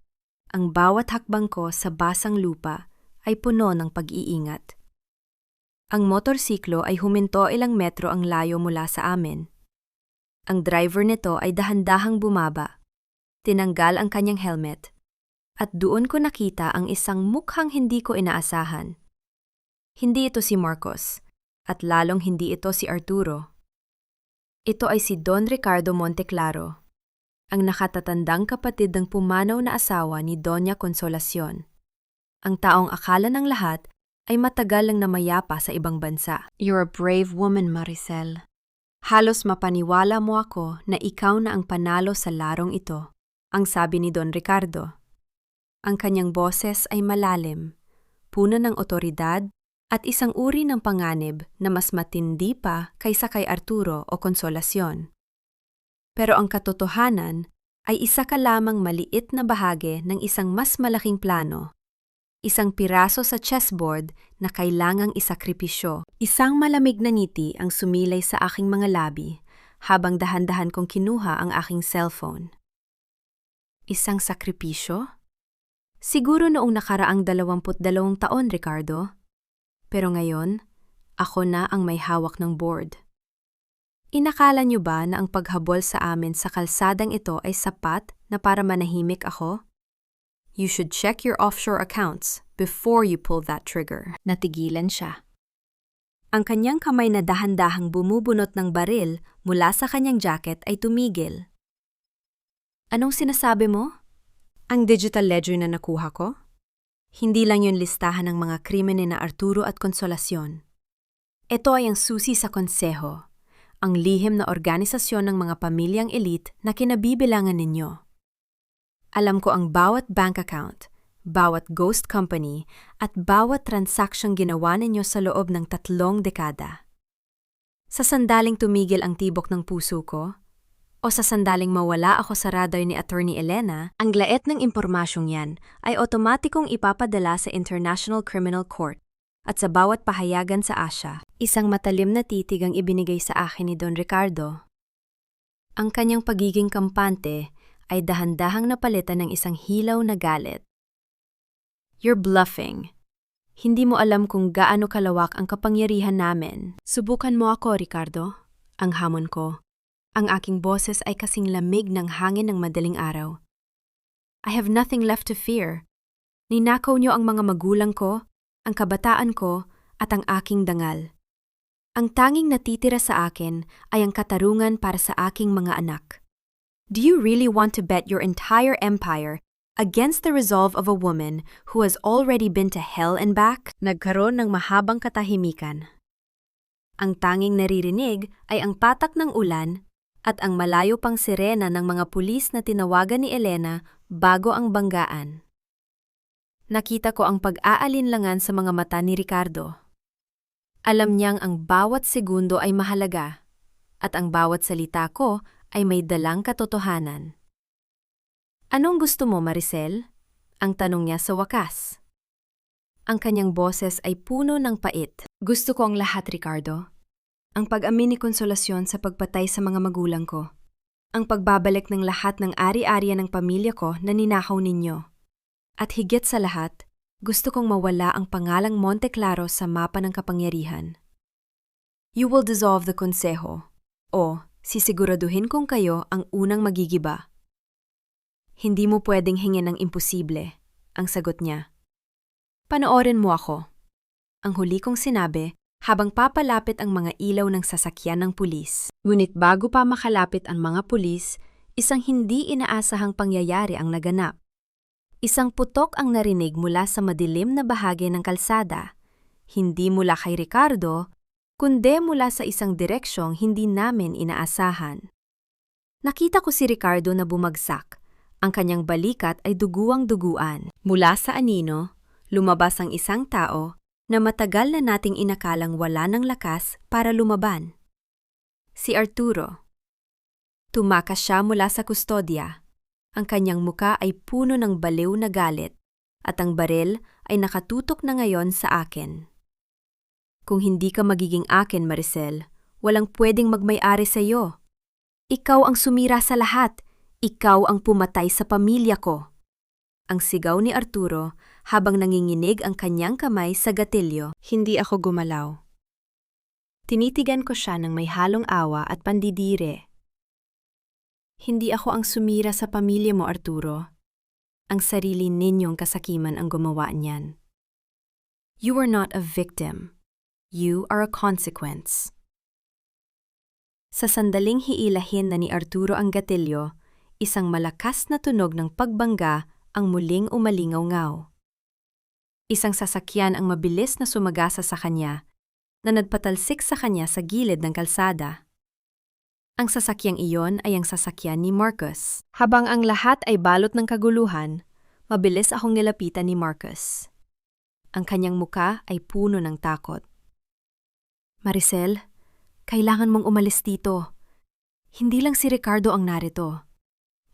Ang bawat hakbang ko sa basang lupa ay puno ng pag-iingat. Ang motorsiklo ay huminto ilang metro ang layo mula sa amin. Ang driver nito ay dahan-dahang bumaba. Tinanggal ang kanyang helmet. At doon ko nakita ang isang mukhang hindi ko inaasahan. Hindi ito si Marcos, at lalong hindi ito si Arturo. Ito ay si Don Ricardo Monteclaro, ang nakatatandang kapatid ng pumanaw na asawa ni Doña Consolacion. Ang taong akala ng lahat ay matagal lang namayapa sa ibang bansa. You're a brave woman, Maricel. Halos mapaniwala mo ako na ikaw na ang panalo sa larong ito, ang sabi ni Don Ricardo. Ang kanyang boses ay malalim, puno ng otoridad at isang uri ng panganib na mas matindi pa kaysa kay Arturo o Consolacion. Pero ang katotohanan ay isa ka lamang maliit na bahagi ng isang mas malaking plano. Isang piraso sa chessboard na kailangang isakripisyo. Isang malamig na ngiti ang sumilay sa aking mga labi habang dahan-dahan kong kinuha ang aking cellphone. Isang sakripisyo? Siguro noong nakaraang 22 taon, Ricardo. Pero ngayon, ako na ang may hawak ng board. Inakala niyo ba na ang paghabol sa amin sa kalsadang ito ay sapat na para manahimik ako? You should check your offshore accounts before you pull that trigger. Natigilan siya. Ang kanyang kamay na dahan-dahang bumubunot ng baril mula sa kanyang jacket ay tumigil. Anong sinasabi mo? Ang digital ledger na nakuha ko? Hindi lang yun listahan ng mga krimene na Arturo at Consolacion. Ito ay ang susi sa konseho, ang lihim na organisasyon ng mga pamilyang elite na kinabibilangan ninyo. Alam ko ang bawat bank account, bawat ghost company, at bawat transaksyong ginawa ninyo sa loob ng 3 dekada. Sa sandaling tumigil ang tibok ng puso ko, o sa sandaling mawala ako sa radar ni Attorney Elena, ang laet ng impormasyong yan ay otomatikong ipapadala sa International Criminal Court at sa bawat pahayagan sa Asia, isang matalim na titig ang ibinigay sa akin ni Don Ricardo. Ang kanyang pagiging kampante ay dahan-dahang napalitan ng isang hilaw na galit. You're bluffing. Hindi mo alam kung gaano kalawak ang kapangyarihan namin. Subukan mo ako, Ricardo. Ang hamon ko. Ang aking boses ay kasing lamig ng hangin ng madaling araw. I have nothing left to fear. Ninakaw niyo ang mga magulang ko, ang kabataan ko, at ang aking dangal. Ang tanging natitira sa akin ay ang katarungan para sa aking mga anak. Do you really want to bet your entire empire against the resolve of a woman who has already been to hell and back? Nagkaroon ng mahabang katahimikan. Ang tanging naririnig ay ang patak ng ulan at ang malayo pang sirena ng mga pulis na tinawagan ni Elena bago ang banggaan. Nakita ko ang pag-aalinlangan sa mga mata ni Ricardo. Alam niyang ang bawat segundo ay mahalaga, at ang bawat salita ko ay may dalang katotohanan. Anong gusto mo, Maricel? Ang tanong niya sa wakas. Ang kanyang boses ay puno ng pait. Gusto ko ang lahat, Ricardo. Ang pag-amin ni Consolacion sa pagpatay sa mga magulang ko. Ang pagbabalik ng lahat ng ari-arian ng pamilya ko na ninakaw ninyo. At higit sa lahat, gusto kong mawala ang pangalang Monte Claro sa mapa ng kapangyarihan. You will dissolve the konseho, o sisiguraduhin kong kayo ang unang magigiba. Hindi mo pwedeng hingin ng imposible, ang sagot niya. Panoorin mo ako. Ang huli kong sinabi habang papalapit ang mga ilaw ng sasakyan ng pulis. Ngunit bago pa makalapit ang mga pulis, isang hindi inaasahang pangyayari ang naganap. Isang putok ang narinig mula sa madilim na bahagi ng kalsada, hindi mula kay Ricardo, kundi mula sa isang direksyong hindi namin inaasahan. Nakita ko si Ricardo na bumagsak. Ang kanyang balikat ay duguang-duguan. Mula sa anino, lumabas ang isang tao na matagal na nating inakalang wala ng lakas para lumaban. Si Arturo. Tumakas siya mula sa kustodya. Ang kanyang muka ay puno ng baliw na galit at ang baril ay nakatutok na ngayon sa akin. Kung hindi ka magiging akin, Maricel, walang pwedeng magmay-ari sa iyo. Ikaw ang sumira sa lahat. Ikaw ang pumatay sa pamilya ko. Ang sigaw ni Arturo habang nanginginig ang kanyang kamay sa gatilyo. Hindi ako gumalaw. Tinitigan ko siya ng may halong awa at pandidire. Hindi ako ang sumira sa pamilya mo, Arturo. Ang sarili ninyong kasakiman ang gumawa niyan. You are not a victim. You are a consequence. Sa sandaling hiilahin na ni Arturo ang gatilyo, isang malakas na tunog ng pagbangga ang muling umalingaw-ngaw. Isang sasakyan ang mabilis na sumagasa sa kanya, na nagpatalsik sa kanya sa gilid ng kalsada. Ang sasakyang iyon ay ang sasakyan ni Marcus. Habang ang lahat ay balot ng kaguluhan, mabilis akong nilapitan ni Marcus. Ang kanyang muka ay puno ng takot. Maricel, kailangan mong umalis dito. Hindi lang si Ricardo ang narito.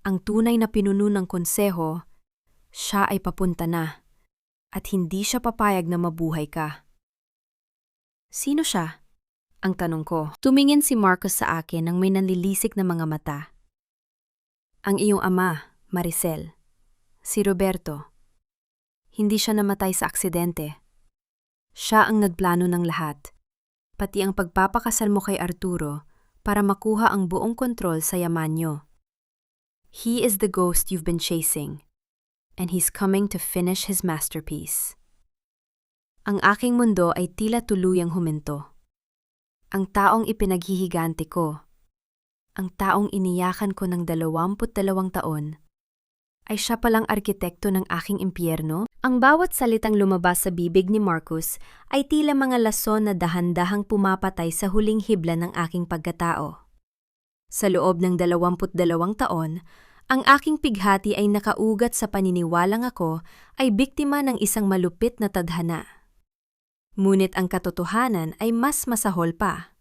Ang tunay na pinuno ng konseho, siya ay papunta na, at hindi siya papayag na mabuhay ka. Sino siya? Ang tanong ko. Tumingin si Marcus sa akin ng may nanlilisik na mga mata. Ang iyong ama, Maricel. Si Roberto. Hindi siya namatay sa aksidente. Siya ang nagplano ng lahat, pati ang pagpapakasal mo kay Arturo para makuha ang buong kontrol sa yaman niyo. He is the ghost you've been chasing, and he's coming to finish his masterpiece. Ang aking mundo ay tila tuluyang huminto. Ang taong ipinaghihiganti ko, ang taong iniyakan ko ng 22 taon, ay siya palang arkitekto ng aking impyerno? Ang bawat salitang lumabas sa bibig ni Marcus ay tila mga lason na dahan-dahang pumapatay sa huling hibla ng aking pagkatao. Sa loob ng 22 taon, ang aking pighati ay nakaugat sa paniniwalang ako ay biktima ng isang malupit na tadhana. Ngunit ang katotohanan ay mas masahol pa.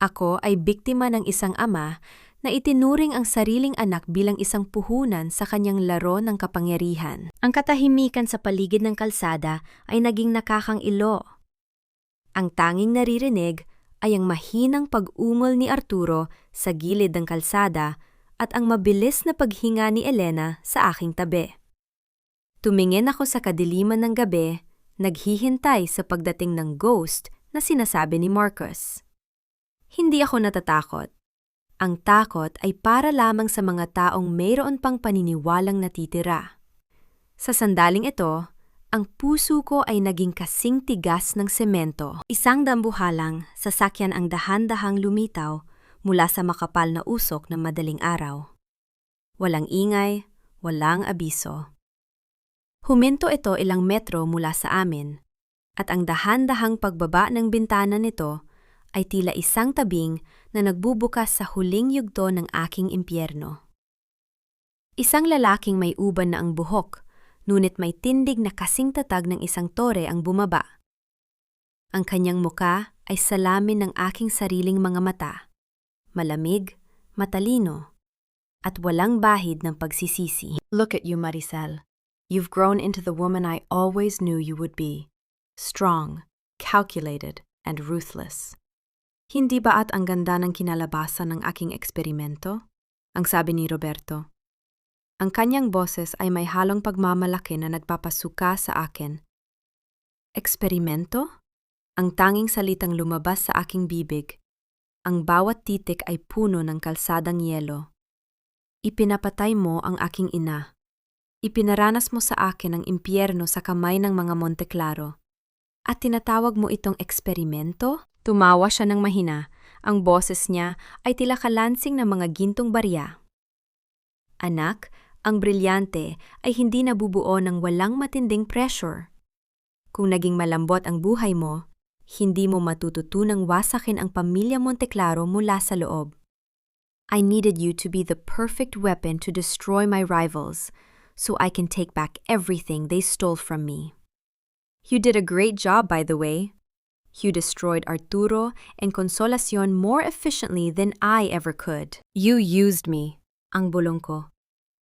Ako ay biktima ng isang ama na itinuring ang sariling anak bilang isang puhunan sa kanyang laro ng kapangyarihan. Ang katahimikan sa paligid ng kalsada ay naging nakakangilo. Ang tanging naririnig ay ang mahinang pag-ungol ni Arturo sa gilid ng kalsada at ang mabilis na paghinga ni Elena sa aking tabi. Tumingin ako sa kadiliman ng gabi, naghihintay sa pagdating ng ghost na sinasabi ni Marcus. Hindi ako natatakot. Ang takot ay para lamang sa mga taong mayroon pang paniniwalang natitira. Sa sandaling ito, ang puso ko ay naging kasing tigas ng semento. Isang dambuhalang, sasakyan ang dahan-dahang lumitaw mula sa makapal na usok ng madaling araw. Walang ingay, walang abiso. Huminto ito ilang metro mula sa amin, at ang dahan-dahang pagbaba ng bintana nito ay tila isang tabing na nagbubukas sa huling yugto ng aking impyerno. Isang lalaking may uban na ang buhok, ngunit may tindig na kasing tatag ng isang tore ang bumaba. Ang kanyang muka ay salamin ng aking sariling mga mata. Malamig, matalino, at walang bahid ng pagsisisi. Look at you, Maricel. You've grown into the woman I always knew you would be. Strong, calculated, and ruthless. Hindi ba at ang ganda ng kinalabasan ng aking eksperimento? ang sabi ni Roberto. Ang kanyang boses ay may halong pagmamalaki na nagpapasuka sa akin. Eksperimento? Ang tanging salitang lumabas sa aking bibig. Ang bawat titik ay puno ng kalsadang yelo. Ipinapatay mo ang aking ina. Ipinaranas mo sa akin ang impyerno sa kamay ng mga Monte Claro. At tinatawag mo itong eksperimento? Tumawa siya ng mahina. Ang boses niya ay tila kalansing ng mga gintong barya. Anak, ang brilyante ay hindi nabubuo ng walang matinding pressure. Kung naging malambot ang buhay mo, hindi mo matututunang wasakin ang pamilya Monte Claro mula sa loob. I needed you to be the perfect weapon to destroy my rivals, so I can take back everything they stole from me. You did a great job, by the way. You destroyed Arturo and Consolacion more efficiently than I ever could. You used me. Ang bulong ko.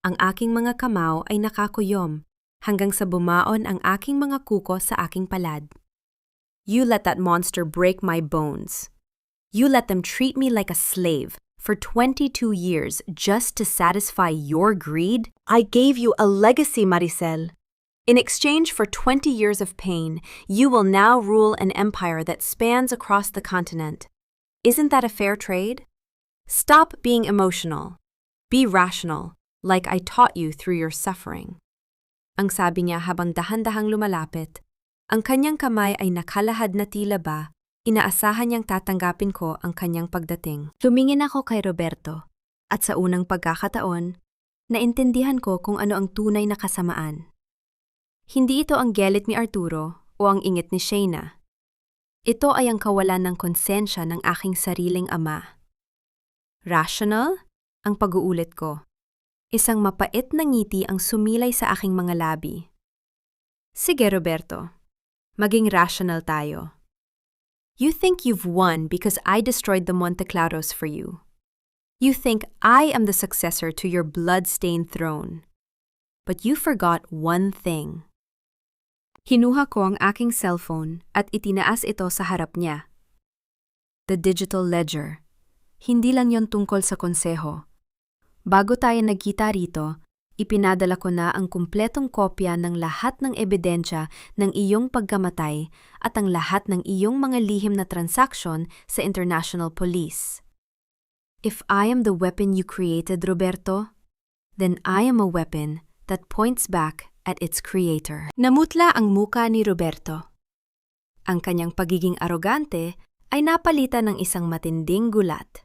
Ang aking mga kamao ay nakakuyom hanggang sa bumaon ang aking mga kuko sa aking palad. You let that monster break my bones. You let them treat me like a slave for 22 years just to satisfy your greed. I gave you a legacy, Maricel. In exchange for 20 years of pain, you will now rule an empire that spans across the continent. Isn't that a fair trade? Stop being emotional. Be rational, like I taught you through your suffering. Ang sabi niya habang dahan-dahang lumalapit. Ang kanyang kamay ay nakalahad na tila ba, inaasahan niyang tatanggapin ko ang kanyang pagdating. Lumingin ako kay Roberto, at sa unang pagkakataon, naintindihan ko kung ano ang tunay na kasamaan. Hindi ito ang galit ni Arturo o ang ingit ni Shayna. Ito ay ang kawalan ng konsensya ng aking sariling ama. Rational? Ang pag-uulit ko. Isang mapait na ngiti ang sumilay sa aking mga labi. Sige, Roberto. Maging rational tayo. You think you've won because I destroyed the Monte Claros for you. You think I am the successor to your blood-stained throne. But you forgot one thing. Hinuha ko ang aking cellphone at itinaas ito sa harap niya. The digital ledger. Hindi lang yon tungkol sa konseho. Bago tayo nagkita rito, ipinadala ko na ang kumpletong kopya ng lahat ng ebidensya ng iyong pagkamatay at ang lahat ng iyong mga lihim na transaksyon sa International Police. If I am the weapon you created, Roberto, then I am a weapon that points back at its creator. Namutla ang muka ni Roberto. Ang kanyang pagiging arogante ay napalitan ng isang matinding gulat.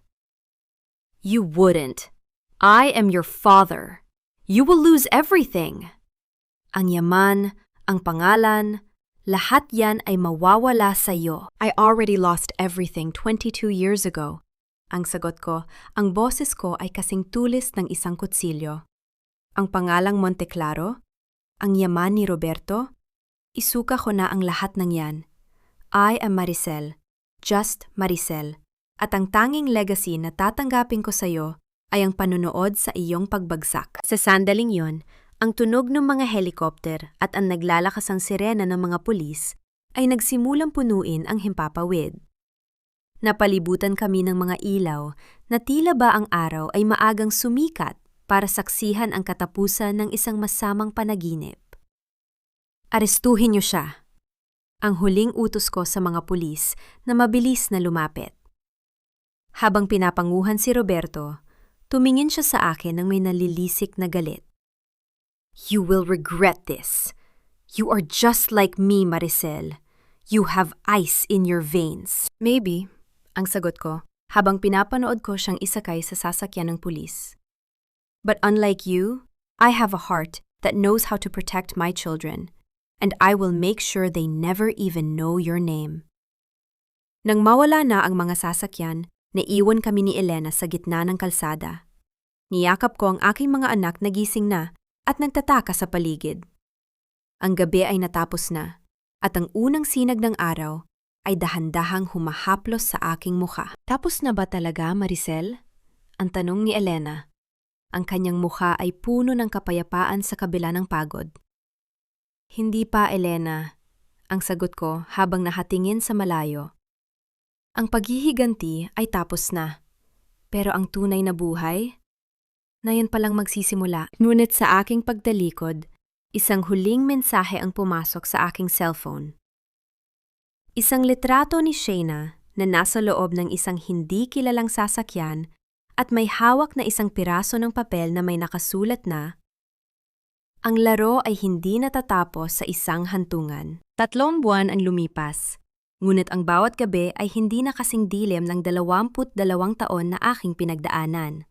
You wouldn't. I am your father. You will lose everything. Ang yaman, ang pangalan, lahat yan ay mawawala sa iyo. I already lost everything 22 years ago. Ang sagot ko, ang boses ko ay kasing tulis ng isang kutsilyo. Ang pangalang Monte Claro, ang yaman ni Roberto, isuka ko na ang lahat ng yan. I am Maricel, just Maricel, at ang tanging legacy na tatanggapin ko sa iyo ay ang panunood sa iyong pagbagsak. Sa sandaling yon, ang tunog ng mga helikopter at ang naglalakasang sirena ng mga pulis ay nagsimulang punuin ang himpapawid. Napalibutan kami ng mga ilaw na tila ba ang araw ay maagang sumikat para saksihan ang katapusan ng isang masamang panaginip. Arestuhin niyo siya. Ang huling utos ko sa mga pulis na mabilis na lumapit. Habang pinapanguhan si Roberto, tumingin siya sa akin ng may nalilisik na galit. You will regret this. You are just like me, Maricel. You have ice in your veins. Maybe, ang sagot ko, habang pinapanood ko siyang isakay sa sasakyan ng pulis. But unlike you, I have a heart that knows how to protect my children, and I will make sure they never even know your name. Nang mawala na ang mga sasakyan, naiwan kami ni Elena sa gitna ng kalsada. Niyakap ko ang aking mga anak na gising na at nagtataka sa paligid. Ang gabi ay natapos na, at ang unang sinag ng araw ay dahan-dahang humahaplos sa aking mukha. Tapos na ba talaga, Maricel? Ang tanong ni Elena. Ang kanyang mukha ay puno ng kapayapaan sa kabila ng pagod. Hindi pa, Elena, ang sagot ko habang nakatingin sa malayo. Ang paghihiganti ay tapos na, pero ang tunay na buhay, na yun palang magsisimula. Ngunit sa aking pagtalikod, isang huling mensahe ang pumasok sa aking cellphone. Isang litrato ni Shayna na nasa loob ng isang hindi kilalang sasakyan at may hawak na isang piraso ng papel na may nakasulat na, "Ang laro ay hindi natatapos sa isang hantungan." 3 buwan ang lumipas, ngunit ang bawat gabi ay hindi na kasing dilim ng 22 taon na aking pinagdaanan.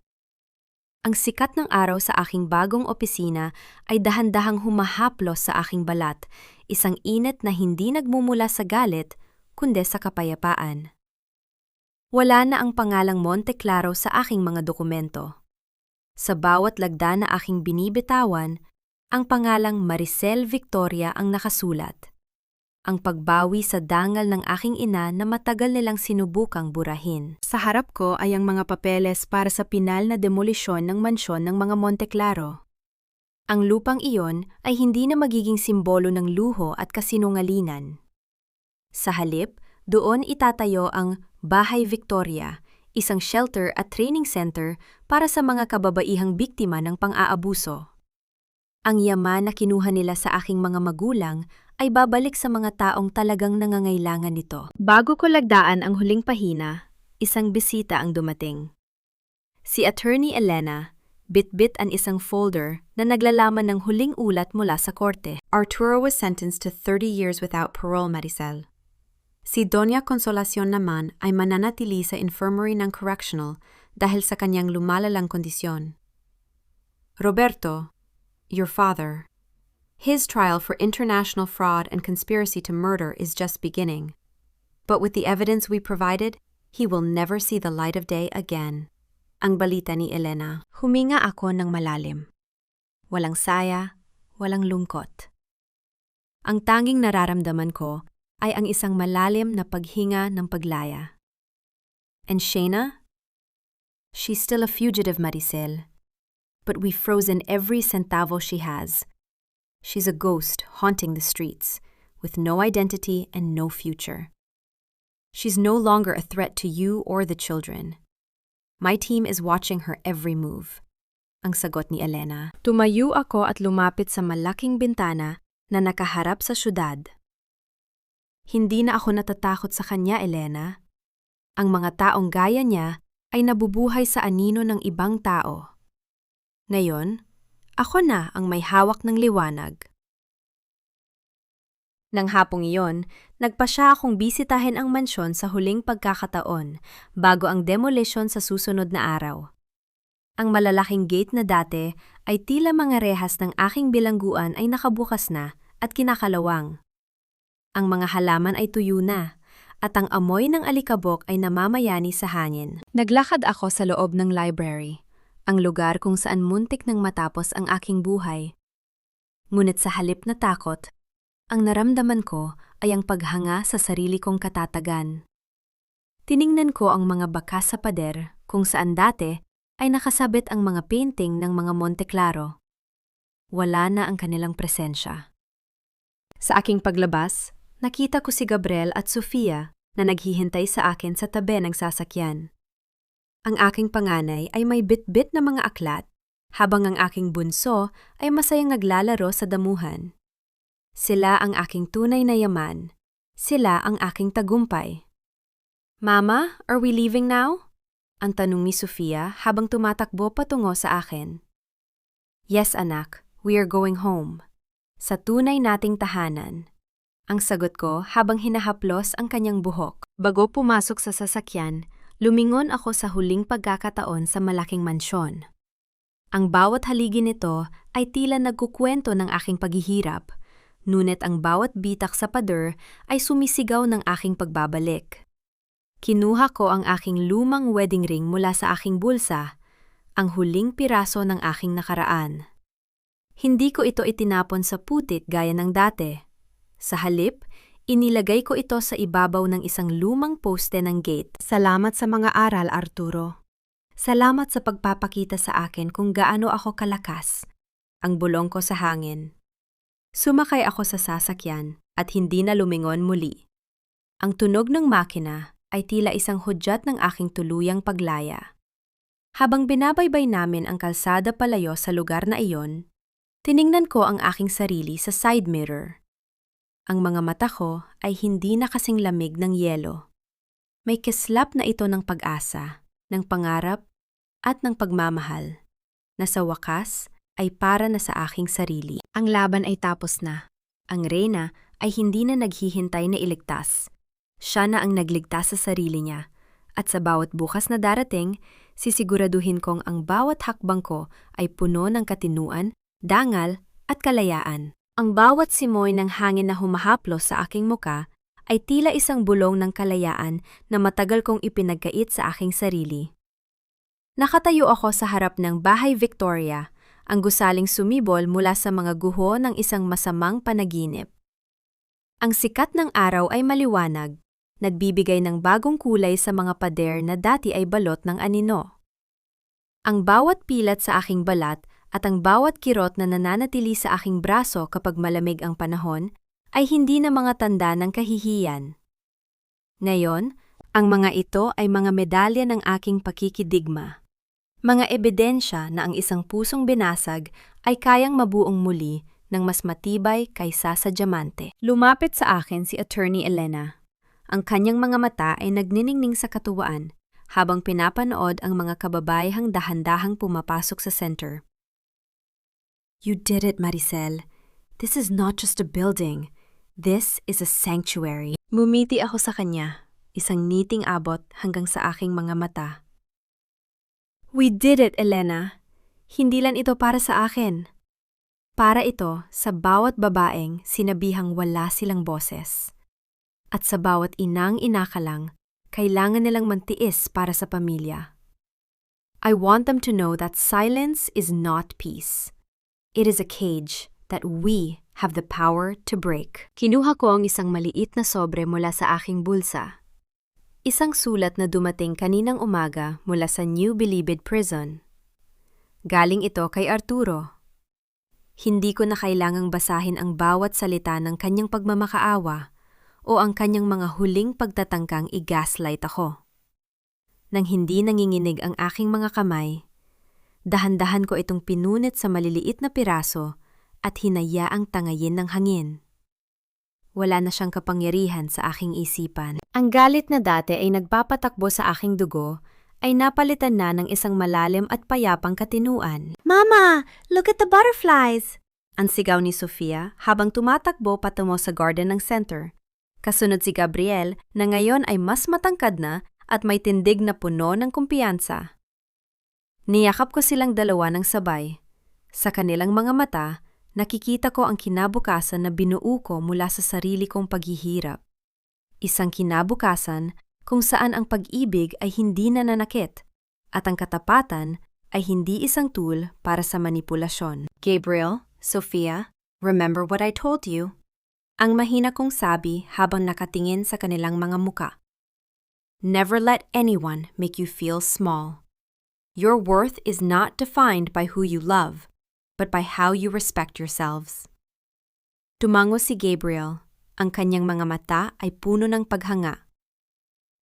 Ang sikat ng araw sa aking bagong opisina ay dahan-dahang humahaplos sa aking balat, isang init na hindi nagmumula sa galit, kundi sa kapayapaan. Wala na ang pangalang Monte Claro sa aking mga dokumento. Sa bawat lagda na aking binibitawan, ang pangalang Maricel Victoria ang nakasulat. Ang pagbawi sa dangal ng aking ina na matagal nilang sinubukang burahin. Sa harap ko ay ang mga papeles para sa pinal na demolisyon ng mansyon ng mga Monte Claro. Ang lupang iyon ay hindi na magiging simbolo ng luho at kasinungalingan. Sa halip, doon itatayo ang Bahay Victoria, isang shelter at training center para sa mga kababaihang biktima ng pang-aabuso. Ang yaman na kinuha nila sa aking mga magulang ay babalik sa mga taong talagang nangangailangan nito. Bago ko lagdaan ang huling pahina, isang bisita ang dumating. Si Attorney Elena, bit-bit ang isang folder na naglalaman ng huling ulat mula sa korte. Arturo was sentenced to 30 years without parole, Maricel. Si Doña Consolacion naman ay mananatili sa infirmary ng correctional dahil sa kanyang lumalalang kondisyon. Roberto, your father, his trial for international fraud and conspiracy to murder is just beginning. But with the evidence we provided, he will never see the light of day again. Ang balita ni Elena. Huminga ako ng malalim. Walang saya, walang lungkot. Ang tanging nararamdaman ko ay ang isang malalim na paghinga ng paglaya. And Shayna? She's still a fugitive, Maricel. But we've frozen every centavo she has. She's a ghost haunting the streets, with no identity and no future. She's no longer a threat to you or the children. My team is watching her every move. Ang sagot ni Elena. Tumayo ako at lumapit sa malaking bintana na nakaharap sa syudad. Hindi na ako natatakot sa kanya, Elena. Ang mga taong gaya niya ay nabubuhay sa anino ng ibang tao. Ngayon, ako na ang may hawak ng liwanag. Nang hapong iyon, nagpasya akong bisitahin ang mansyon sa huling pagkakataon bago ang demolition sa susunod na araw. Ang malalaking gate na dati ay tila mga rehas ng aking bilangguan ay nakabukas na at kinakalawang. Ang mga halaman ay tuyo na at ang amoy ng alikabok ay namamayani sa hangin. Naglakad ako sa loob ng library, ang lugar kung saan muntik nang matapos ang aking buhay. Ngunit sa halip na takot, ang naramdaman ko ay ang paghanga sa sarili kong katatagan. Tiningnan ko ang mga bakas sa pader kung saan dati ay nakasabit ang mga painting ng mga Monte Claro. Wala na ang kanilang presensya. Sa aking paglabas, nakita ko si Gabriel at Sofia na naghihintay sa akin sa tabi ng sasakyan. Ang aking panganay ay may bit-bit na mga aklat, habang ang aking bunso ay masayang naglalaro sa damuhan. Sila ang aking tunay na yaman. Sila ang aking tagumpay. "Mama, are we leaving now?" ang tanong ni Sofia habang tumatakbo patungo sa akin. "Yes, anak, we are going home. Sa tunay nating tahanan." Ang sagot ko habang hinahaplos ang kanyang buhok. Bago pumasok sa sasakyan, lumingon ako sa huling pagkakataon sa malaking mansyon. Ang bawat haligi nito ay tila nagkukwento ng aking paghihirap, ngunit ang bawat bitak sa pader ay sumisigaw ng aking pagbabalik. Kinuha ko ang aking lumang wedding ring mula sa aking bulsa, ang huling piraso ng aking nakaraan. Hindi ko ito itinapon sa putik gaya ng dati. Sa halip, inilagay ko ito sa ibabaw ng isang lumang poste ng gate. Salamat sa mga aral, Arturo. Salamat sa pagpapakita sa akin kung gaano ako kalakas. Ang bulong ko sa hangin. Sumakay ako sa sasakyan at hindi na lumingon muli. Ang tunog ng makina ay tila isang hudyat ng aking tuluyang paglaya. Habang binabaybay namin ang kalsada palayo sa lugar na iyon, tiningnan ko ang aking sarili sa side mirror. Ang mga mata ko ay hindi na kasing lamig ng yelo. May kislap na ito ng pag-asa, ng pangarap, at ng pagmamahal, na sa wakas ay para na sa aking sarili. Ang laban ay tapos na. Ang reyna ay hindi na naghihintay na iligtas. Siya na ang nagligtas sa sarili niya. At sa bawat bukas na darating, sisiguraduhin kong ang bawat hakbang ko ay puno ng katinuan, dangal, at kalayaan. Ang bawat simoy ng hangin na humahaplos sa aking muka ay tila isang bulong ng kalayaan na matagal kong ipinagkait sa aking sarili. Nakatayo ako sa harap ng Bahay Victoria, ang gusaling sumibol mula sa mga guho ng isang masamang panaginip. Ang sikat ng araw ay maliwanag, nagbibigay ng bagong kulay sa mga pader na dati ay balot ng anino. Ang bawat pilat sa aking balat at ang bawat kirot na nananatili sa aking braso kapag malamig ang panahon ay hindi na mga tanda ng kahihiyan. Ngayon, ang mga ito ay mga medalya ng aking pakikidigma. Mga ebidensya na ang isang pusong binasag ay kayang mabuong muli ng mas matibay kaysa sa diamante. Lumapit sa akin si Attorney Elena. Ang kanyang mga mata ay nagniningning sa katuwaan habang pinapanood ang mga kababayang dahan-dahang pumapasok sa center. You did it, Maricel. This is not just a building. This is a sanctuary. Mumiti ako sa kanya, isang ngiting abot hanggang sa aking mga mata. We did it, Elena. Hindi lang ito para sa akin. Para ito sa bawat babaeng sinabihang wala silang boses. At sa bawat inang inakalang, kailangan nilang mantiis para sa pamilya. I want them to know that silence is not peace. It is a cage that we have the power to break. Kinuha ko ang isang maliit na sobre mula sa aking bulsa. Isang sulat na dumating kaninang umaga mula sa New Bilibid Prison. Galing ito kay Arturo. Hindi ko na kailangang basahin ang bawat salita ng kanyang pagmamakaawa o ang kanyang mga huling pagtatangkang i-gaslight ako. Nang hindi nanginginig ang aking mga kamay, dahan-dahan ko itong pinunit sa maliliit na piraso at hinayaang tangayin ng hangin. Wala na siyang kapangyarihan sa aking isipan. Ang galit na dati ay nagpapatakbo sa aking dugo ay napalitan na ng isang malalim at payapang katinuan. Mama, look at the butterflies! Ang sigaw ni Sofia habang tumatakbo patungo sa garden ng center. Kasunod si Gabriel na ngayon ay mas matangkad na at may tindig na puno ng kumpiyansa. Niyakap ko silang dalawa ng sabay. Sa kanilang mga mata, nakikita ko ang kinabukasan na binuo ko mula sa sarili kong paghihirap. Isang kinabukasan kung saan ang pag-ibig ay hindi nananakit at ang katapatan ay hindi isang tool para sa manipulasyon. Gabriel, Sofia, remember what I told you? Ang mahina kong sabi habang nakatingin sa kanilang mga muka. Never let anyone make you feel small. Your worth is not defined by who you love, but by how you respect yourselves. Tumango si Gabriel. Ang kanyang mga mata ay puno ng paghanga.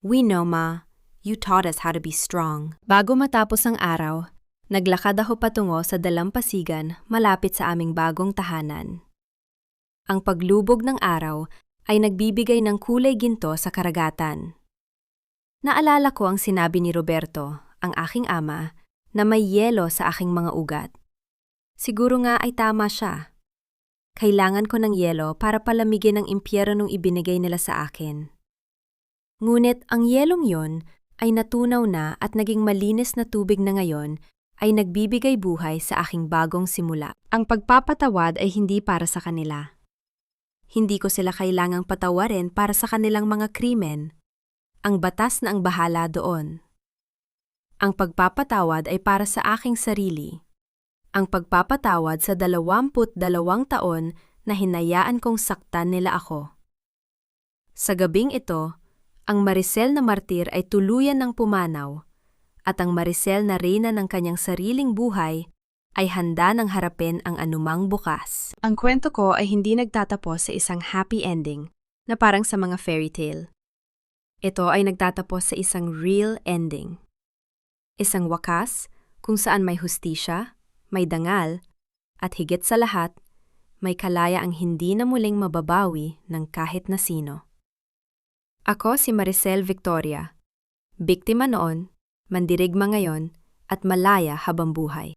We know, Ma. You taught us how to be strong. Bago matapos ang araw, naglakad ako patungo sa dalampasigan malapit sa aming bagong tahanan. Ang paglubog ng araw ay nagbibigay ng kulay ginto sa karagatan. Naalala ko ang sinabi ni Roberto, ang aking ama, na may yelo sa aking mga ugat. Siguro nga ay tama siya. Kailangan ko ng yelo para palamigin ang impyeronong ibinigay nila sa akin. Ngunit ang yelong yon ay natunaw na at naging malinis na tubig na ngayon ay nagbibigay buhay sa aking bagong simula. Ang pagpapatawad ay hindi para sa kanila. Hindi ko sila kailangang patawarin para sa kanilang mga krimen. Ang batas na ang bahala doon. Ang pagpapatawad ay para sa aking sarili. Ang pagpapatawad sa 22 taon na hinayaan kong saktan nila ako. Sa gabing ito, ang Maricel na martir ay tuluyan ng pumanaw, at ang Maricel na reyna ng kanyang sariling buhay ay handa ng harapin ang anumang bukas. Ang kwento ko ay hindi nagtatapos sa isang happy ending na parang sa mga fairy tale. Ito ay nagtatapos sa isang real ending. Isang wakas kung saan may hustisya, may dangal, at higit sa lahat, may kalaya ang hindi na muling mababawi ng kahit na sino. Ako si Maricel Victoria. Biktima noon, mandirigma ngayon, at malaya habang buhay.